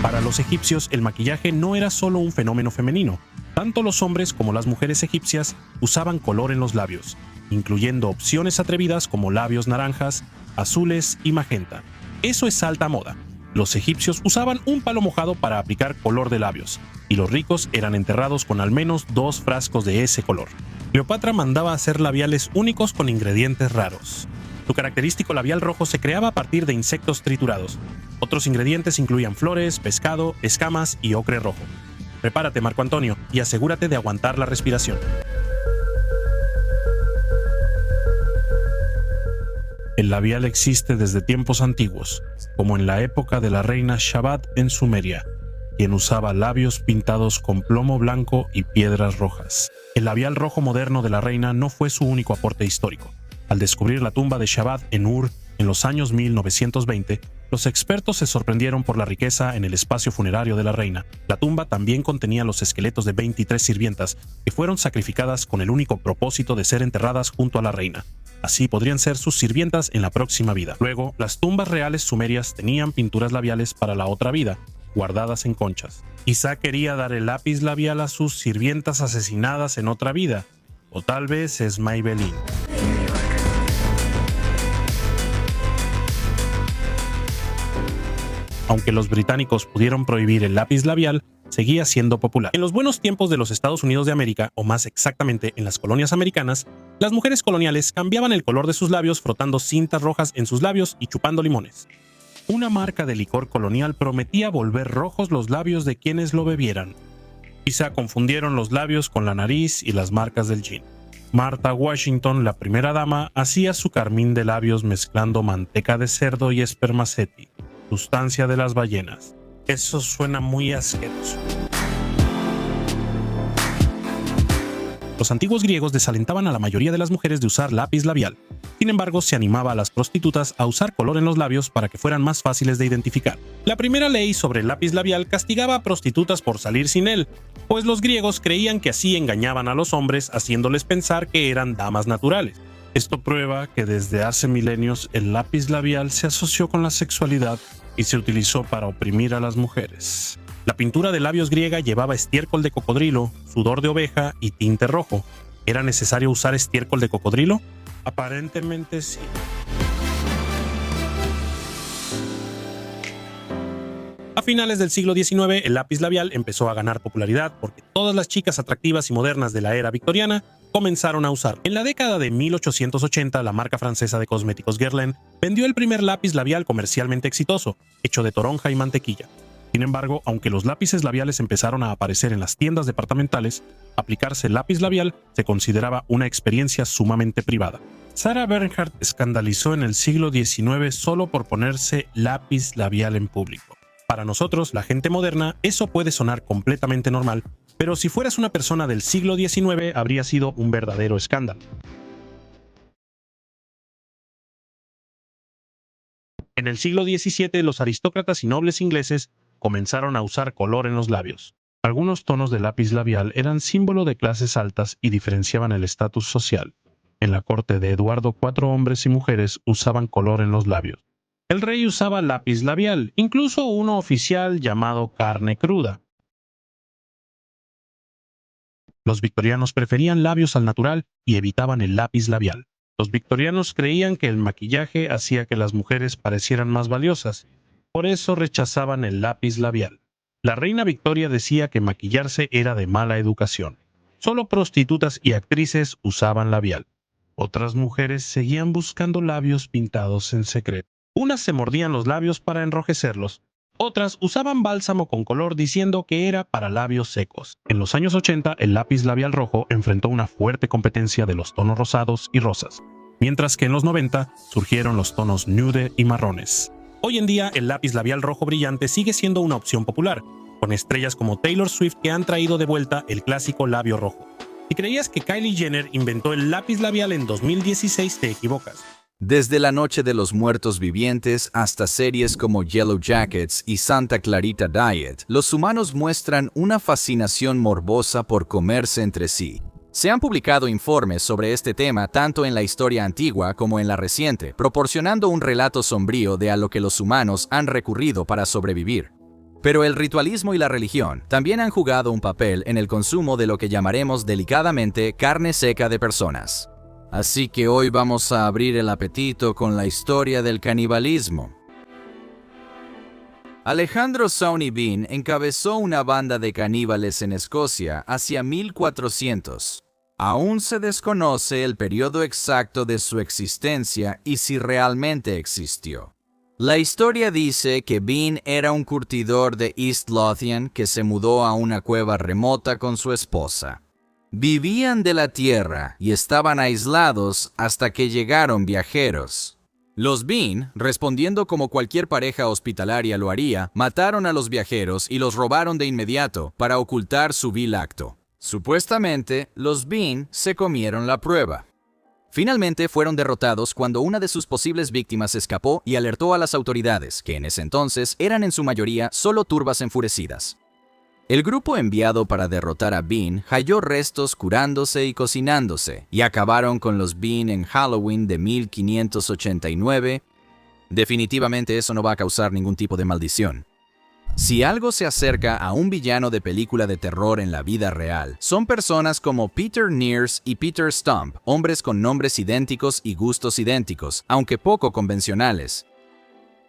Para los egipcios, el maquillaje no era solo un fenómeno femenino. Tanto los hombres como las mujeres egipcias usaban color en los labios, incluyendo opciones atrevidas como labios naranjas, azules y magenta. Eso es alta moda. Los egipcios usaban un palo mojado para aplicar color de labios, y los ricos eran enterrados con al menos 2 frascos de ese color. Cleopatra mandaba hacer labiales únicos con ingredientes raros. Su característico labial rojo se creaba a partir de insectos triturados. Otros ingredientes incluían flores, pescado, escamas y ocre rojo. Prepárate, Marco Antonio, y asegúrate de aguantar la respiración. El labial existe desde tiempos antiguos, como en la época de la reina Shabat en Sumeria, quien usaba labios pintados con plomo blanco y piedras rojas. El labial rojo moderno de la reina no fue su único aporte histórico. Al descubrir la tumba de Shabat en Ur en los años 1920, los expertos se sorprendieron por la riqueza en el espacio funerario de la reina. La tumba también contenía los esqueletos de 23 sirvientas que fueron sacrificadas con el único propósito de ser enterradas junto a la reina. Así podrían ser sus sirvientas en la próxima vida. Luego, las tumbas reales sumerias tenían pinturas labiales para la otra vida, guardadas en conchas. Quizá quería dar el lápiz labial a sus sirvientas asesinadas en otra vida, o tal vez es Maybelline. Aunque los británicos pudieron prohibir el lápiz labial, seguía siendo popular. En los buenos tiempos de los Estados Unidos de América, o más exactamente en las colonias americanas, las mujeres coloniales cambiaban el color de sus labios frotando cintas rojas en sus labios y chupando limones. Una marca de licor colonial prometía volver rojos los labios de quienes lo bebieran. Quizá confundieron los labios con la nariz y las marcas del gin. Martha Washington, la primera dama, hacía su carmín de labios mezclando manteca de cerdo y spermaceti, sustancia de las ballenas. Eso suena muy asqueroso. Los antiguos griegos desalentaban a la mayoría de las mujeres de usar lápiz labial. Sin embargo, se animaba a las prostitutas a usar color en los labios para que fueran más fáciles de identificar. La primera ley sobre el lápiz labial castigaba a prostitutas por salir sin él, pues los griegos creían que así engañaban a los hombres haciéndoles pensar que eran damas naturales. Esto prueba que desde hace milenios el lápiz labial se asoció con la sexualidad y se utilizó para oprimir a las mujeres. La pintura de labios griega llevaba estiércol de cocodrilo, sudor de oveja y tinte rojo. ¿Era necesario usar estiércol de cocodrilo? Aparentemente sí. A finales del siglo XIX, el lápiz labial empezó a ganar popularidad porque todas las chicas atractivas y modernas de la era victoriana comenzaron a usarlo. En la década de 1880, la marca francesa de cosméticos Guerlain vendió el primer lápiz labial comercialmente exitoso, hecho de toronja y mantequilla. Sin embargo, aunque los lápices labiales empezaron a aparecer en las tiendas departamentales, aplicarse lápiz labial se consideraba una experiencia sumamente privada. Sarah Bernhardt escandalizó en el siglo XIX solo por ponerse lápiz labial en público. Para nosotros, la gente moderna, eso puede sonar completamente normal, pero si fueras una persona del siglo XIX habría sido un verdadero escándalo. En el siglo XVII, los aristócratas y nobles ingleses comenzaron a usar color en los labios. Algunos tonos de lápiz labial eran símbolo de clases altas y diferenciaban el estatus social. En la corte de Eduardo, 4 hombres y mujeres usaban color en los labios. El rey usaba lápiz labial, incluso uno oficial llamado carne cruda. Los victorianos preferían labios al natural y evitaban el lápiz labial. Los victorianos creían que el maquillaje hacía que las mujeres parecieran más valiosas, por eso rechazaban el lápiz labial. La reina Victoria decía que maquillarse era de mala educación. Solo prostitutas y actrices usaban labial. Otras mujeres seguían buscando labios pintados en secreto. Unas se mordían los labios para enrojecerlos. Otras usaban bálsamo con color diciendo que era para labios secos. En los años 80, el lápiz labial rojo enfrentó una fuerte competencia de los tonos rosados y rosas. mientras que en los 90 surgieron los tonos nude y marrones. Hoy en día, el lápiz labial rojo brillante sigue siendo una opción popular, con estrellas como Taylor Swift que han traído de vuelta el clásico labio rojo. Si creías que Kylie Jenner inventó el lápiz labial en 2016, te equivocas. Desde La Noche de los Muertos Vivientes hasta series como Yellow Jackets y Santa Clarita Diet, los humanos muestran una fascinación morbosa por comerse entre sí. Se han publicado informes sobre este tema tanto en la historia antigua como en la reciente, proporcionando un relato sombrío de a lo que los humanos han recurrido para sobrevivir. Pero el ritualismo y la religión también han jugado un papel en el consumo de lo que llamaremos delicadamente carne seca de personas. Así que hoy vamos a abrir el apetito con la historia del canibalismo. Alejandro Sawney Bean encabezó una banda de caníbales en Escocia hacia 1400. Aún se desconoce el periodo exacto de su existencia y si realmente existió. La historia dice que Bean era un curtidor de East Lothian que se mudó a una cueva remota con su esposa. Vivían de la tierra y estaban aislados hasta que llegaron viajeros. Los Bean, respondiendo como cualquier pareja hospitalaria lo haría, mataron a los viajeros y los robaron de inmediato para ocultar su vil acto. Supuestamente, los Bean se comieron la prueba. Finalmente fueron derrotados cuando una de sus posibles víctimas escapó y alertó a las autoridades, que en ese entonces eran en su mayoría solo turbas enfurecidas. El grupo enviado para derrotar a Bean halló restos curándose y cocinándose, y acabaron con los Bean en Halloween de 1589. Definitivamente eso no va a causar ningún tipo de maldición. Si algo se acerca a un villano de película de terror en la vida real, son personas como Peter Nears y Peter Stump, hombres con nombres idénticos y gustos idénticos, aunque poco convencionales.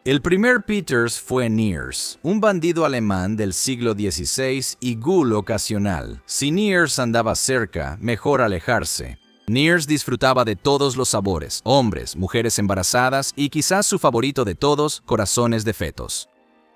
El primer Peters fue Nears, un bandido alemán del siglo XVI y ghoul ocasional. Si Nears andaba cerca, mejor alejarse. Nears disfrutaba de todos los sabores, hombres, mujeres embarazadas y quizás su favorito de todos, corazones de fetos.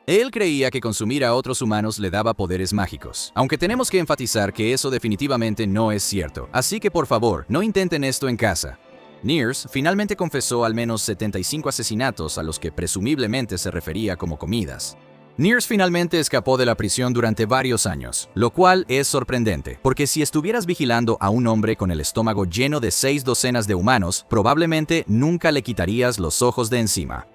Él creía que consumir a otros humanos le daba poderes mágicos, aunque tenemos que enfatizar que eso definitivamente no es cierto, así que por favor, no intenten esto en casa. Nears finalmente confesó al menos 75 asesinatos a los que presumiblemente se refería como comidas. Nears finalmente escapó de la prisión durante varios años, lo cual es sorprendente, porque si estuvieras vigilando a un hombre con el estómago lleno de 6 docenas de humanos, probablemente nunca le quitarías los ojos de encima.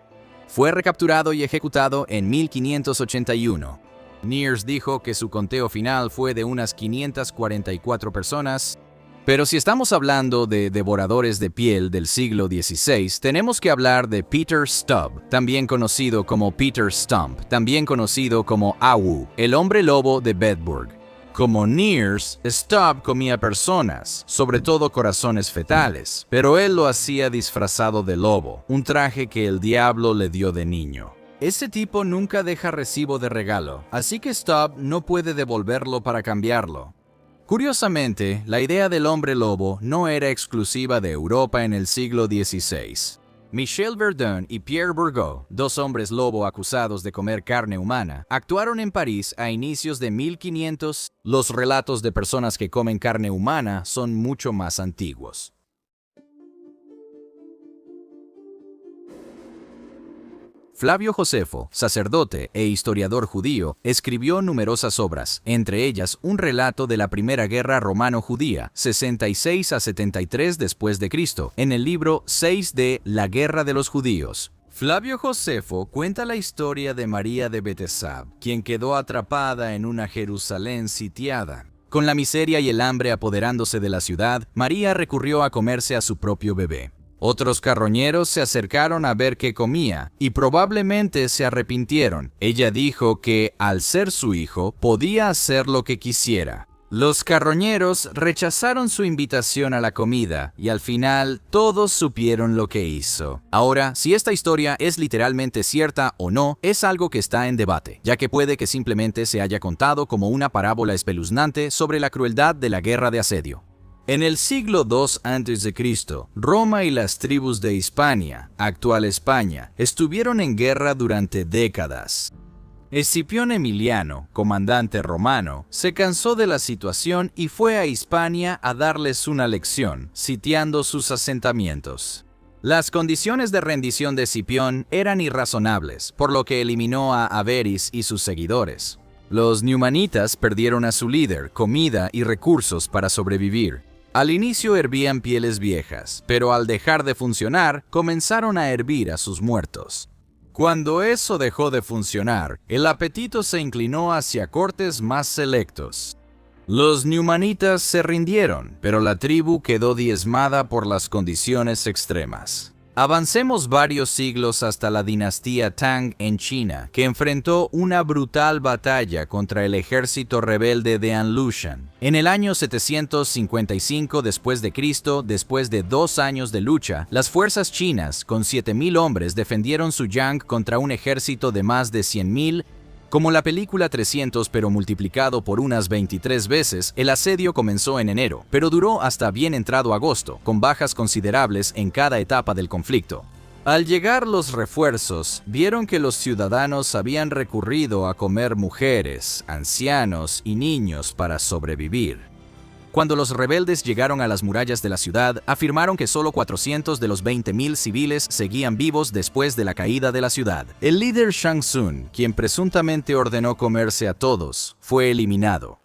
Fue recapturado y ejecutado en 1581. Nears dijo que su conteo final fue de unas 544 personas. Pero si estamos hablando de devoradores de piel del siglo XVI, tenemos que hablar de Peter Stubb, también conocido como Peter Stump, también conocido como Awu, el hombre lobo de Bedburg. Como Nears, Stubb comía personas, sobre todo corazones fetales, pero él lo hacía disfrazado de lobo, un traje que el diablo le dio de niño. Ese tipo nunca deja recibo de regalo, así que Stubb no puede devolverlo para cambiarlo. Curiosamente, la idea del hombre lobo no era exclusiva de Europa en el siglo XVI. Michel Verdun y Pierre Bourgault, dos hombres lobo acusados de comer carne humana, actuaron en París a inicios de 1500. Los relatos de personas que comen carne humana son mucho más antiguos. Flavio Josefo, sacerdote e historiador judío, escribió numerosas obras, entre ellas un relato de la Primera Guerra Romano-Judía, 66 a 73 después de Cristo, en el libro 6 de La Guerra de los Judíos. Flavio Josefo cuenta la historia de María de Betesab, quien quedó atrapada en una Jerusalén sitiada. Con la miseria y el hambre apoderándose de la ciudad, María recurrió a comerse a su propio bebé. Otros carroñeros se acercaron a ver qué comía, y probablemente se arrepintieron. Ella dijo que, al ser su hijo, podía hacer lo que quisiera. Los carroñeros rechazaron su invitación a la comida, y al final todos supieron lo que hizo. Ahora, si esta historia es literalmente cierta o no, es algo que está en debate, ya que puede que simplemente se haya contado como una parábola espeluznante sobre la crueldad de la guerra de asedio. En el siglo II a.C., Roma y las tribus de Hispania, actual España, estuvieron en guerra durante décadas. Escipión Emiliano, comandante romano, se cansó de la situación y fue a Hispania a darles una lección, sitiando sus asentamientos. Las condiciones de rendición de Scipión eran irrazonables, por lo que eliminó a Averis y sus seguidores. Los Numanitas perdieron a su líder, comida y recursos para sobrevivir. Al inicio hervían pieles viejas, pero al dejar de funcionar, comenzaron a hervir a sus muertos. Cuando eso dejó de funcionar, el apetito se inclinó hacia cortes más selectos. Los Numanitas se rindieron, pero la tribu quedó diezmada por las condiciones extremas. Avancemos varios siglos hasta la dinastía Tang en China, que enfrentó una brutal batalla contra el ejército rebelde de An Lushan. En el año 755 después de Cristo, después de 2 años de lucha, las fuerzas chinas, con 7.000 hombres, defendieron Suyang contra un ejército de más de 100.000. Como la película 300 pero multiplicado por unas 23 veces, el asedio comenzó en enero, pero duró hasta bien entrado agosto, con bajas considerables en cada etapa del conflicto. Al llegar los refuerzos, vieron que los ciudadanos habían recurrido a comer mujeres, ancianos y niños para sobrevivir. Cuando los rebeldes llegaron a las murallas de la ciudad, afirmaron que solo 400 de los 20.000 civiles seguían vivos después de la caída de la ciudad. El líder Shang Tsung, quien presuntamente ordenó comerse a todos, fue eliminado.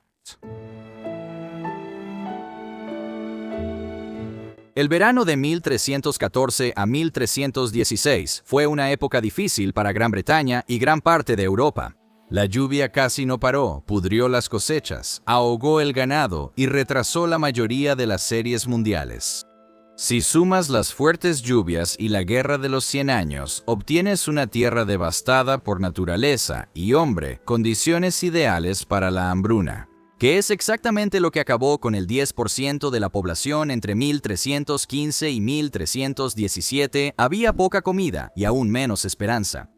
El verano de 1314 a 1316 fue una época difícil para Gran Bretaña y gran parte de Europa. La lluvia casi no paró, pudrió las cosechas, ahogó el ganado y retrasó la mayoría de las series mundiales. Si sumas las fuertes lluvias y la Guerra de los 100 años, obtienes una tierra devastada por naturaleza y hombre, condiciones ideales para la hambruna, que es exactamente lo que acabó con el 10% de la población entre 1315 y 1317. Había poca comida y aún menos esperanza.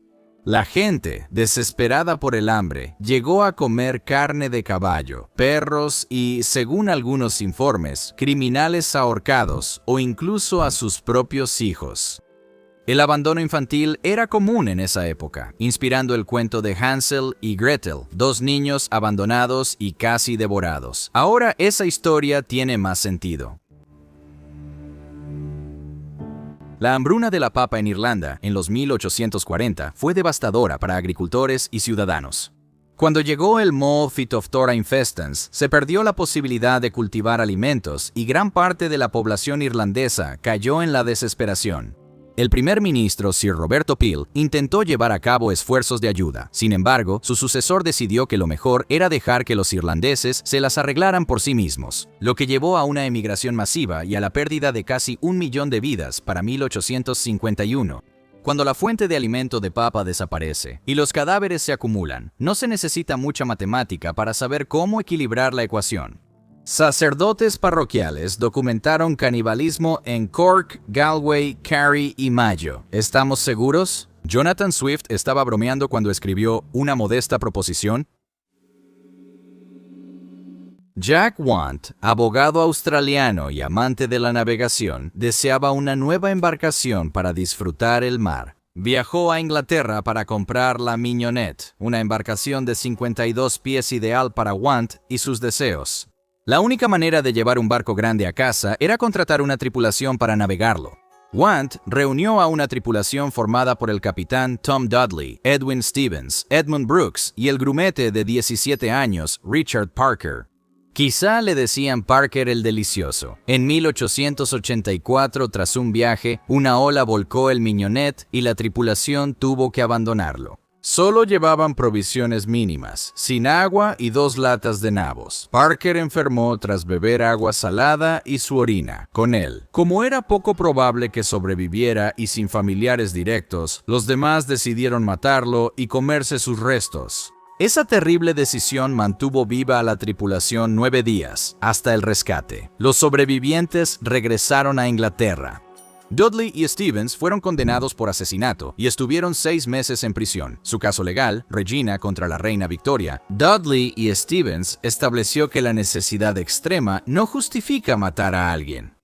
La gente, desesperada por el hambre, llegó a comer carne de caballo, perros y, según algunos informes, criminales ahorcados o incluso a sus propios hijos. El abandono infantil era común en esa época, inspirando el cuento de Hansel y Gretel, 2 niños abandonados y casi devorados. Ahora esa historia tiene más sentido. La hambruna de la papa en Irlanda, en los 1840, fue devastadora para agricultores y ciudadanos. Cuando llegó el moho Phytophthora infestans, se perdió la posibilidad de cultivar alimentos y gran parte de la población irlandesa cayó en la desesperación. El primer ministro Sir Roberto Peel intentó llevar a cabo esfuerzos de ayuda. Sin embargo, su sucesor decidió que lo mejor era dejar que los irlandeses se las arreglaran por sí mismos, lo que llevó a una emigración masiva y a la pérdida de casi 1 millón de vidas para 1851. Cuando la fuente de alimento de papa desaparece y los cadáveres se acumulan, no se necesita mucha matemática para saber cómo equilibrar la ecuación. Sacerdotes parroquiales documentaron canibalismo en Cork, Galway, Kerry y Mayo. ¿Estamos seguros? ¿Jonathan Swift estaba bromeando cuando escribió una modesta proposición? Jack Want, abogado australiano y amante de la navegación, deseaba una nueva embarcación para disfrutar el mar. Viajó a Inglaterra para comprar la Mignonette, una embarcación de 52 pies ideal para Want y sus deseos. La única manera de llevar un barco grande a casa era contratar una tripulación para navegarlo. Want reunió a una tripulación formada por el capitán Tom Dudley, Edwin Stevens, Edmund Brooks y el grumete de 17 años, Richard Parker. Quizá le decían Parker el Delicioso. En 1884, tras un viaje, una ola volcó el Mignonette y la tripulación tuvo que abandonarlo. Solo llevaban provisiones mínimas, sin agua y 2 latas de nabos. Parker enfermó tras beber agua salada y su orina con él. Como era poco probable que sobreviviera y sin familiares directos, los demás decidieron matarlo y comerse sus restos. Esa terrible decisión mantuvo viva a la tripulación 9 días, hasta el rescate. Los sobrevivientes regresaron a Inglaterra. Dudley y Stevens fueron condenados por asesinato y estuvieron 6 meses en prisión. Su caso legal, Regina contra la reina Victoria. Dudley y Stevens estableció que la necesidad extrema no justifica matar a alguien.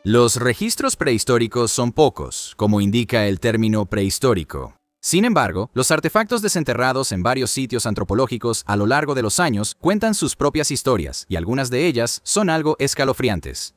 Los registros prehistóricos son pocos, como indica el término prehistórico. Sin embargo, los artefactos desenterrados en varios sitios antropológicos a lo largo de los años cuentan sus propias historias y algunas de ellas son algo escalofriantes.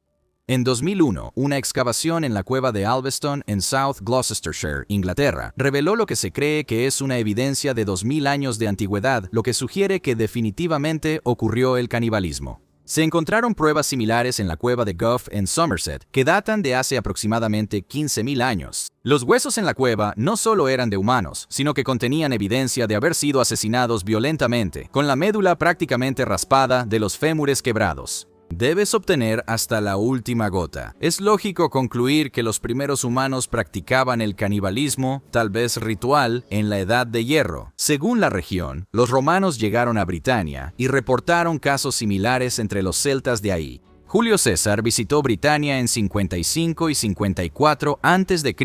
En 2001, una excavación en la cueva de Alveston en South Gloucestershire, Inglaterra, reveló lo que se cree que es una evidencia de 2000 años de antigüedad, lo que sugiere que definitivamente ocurrió el canibalismo. Se encontraron pruebas similares en la cueva de Gough en Somerset, que datan de hace aproximadamente 15.000 años. Los huesos en la cueva no solo eran de humanos, sino que contenían evidencia de haber sido asesinados violentamente, con la médula prácticamente raspada de los fémures quebrados. Debes obtener hasta la última gota. Es lógico concluir que los primeros humanos practicaban el canibalismo, tal vez ritual, en la Edad de Hierro. Según la región, los romanos llegaron a Britania y reportaron casos similares entre los celtas de ahí. Julio César visitó Britania en 55 y 54 a.C.,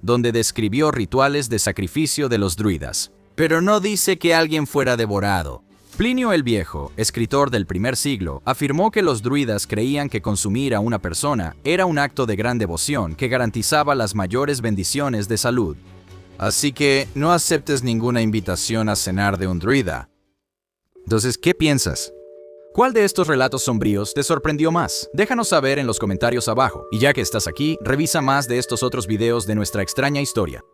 donde describió rituales de sacrificio de los druidas. Pero no dice que alguien fuera devorado. Plinio el Viejo, escritor del primer siglo, afirmó que los druidas creían que consumir a una persona era un acto de gran devoción que garantizaba las mayores bendiciones de salud. Así que no aceptes ninguna invitación a cenar de un druida. Entonces, ¿qué piensas? ¿Cuál de estos relatos sombríos te sorprendió más? Déjanos saber en los comentarios abajo. Y ya que estás aquí, revisa más de estos otros videos de nuestra extraña historia.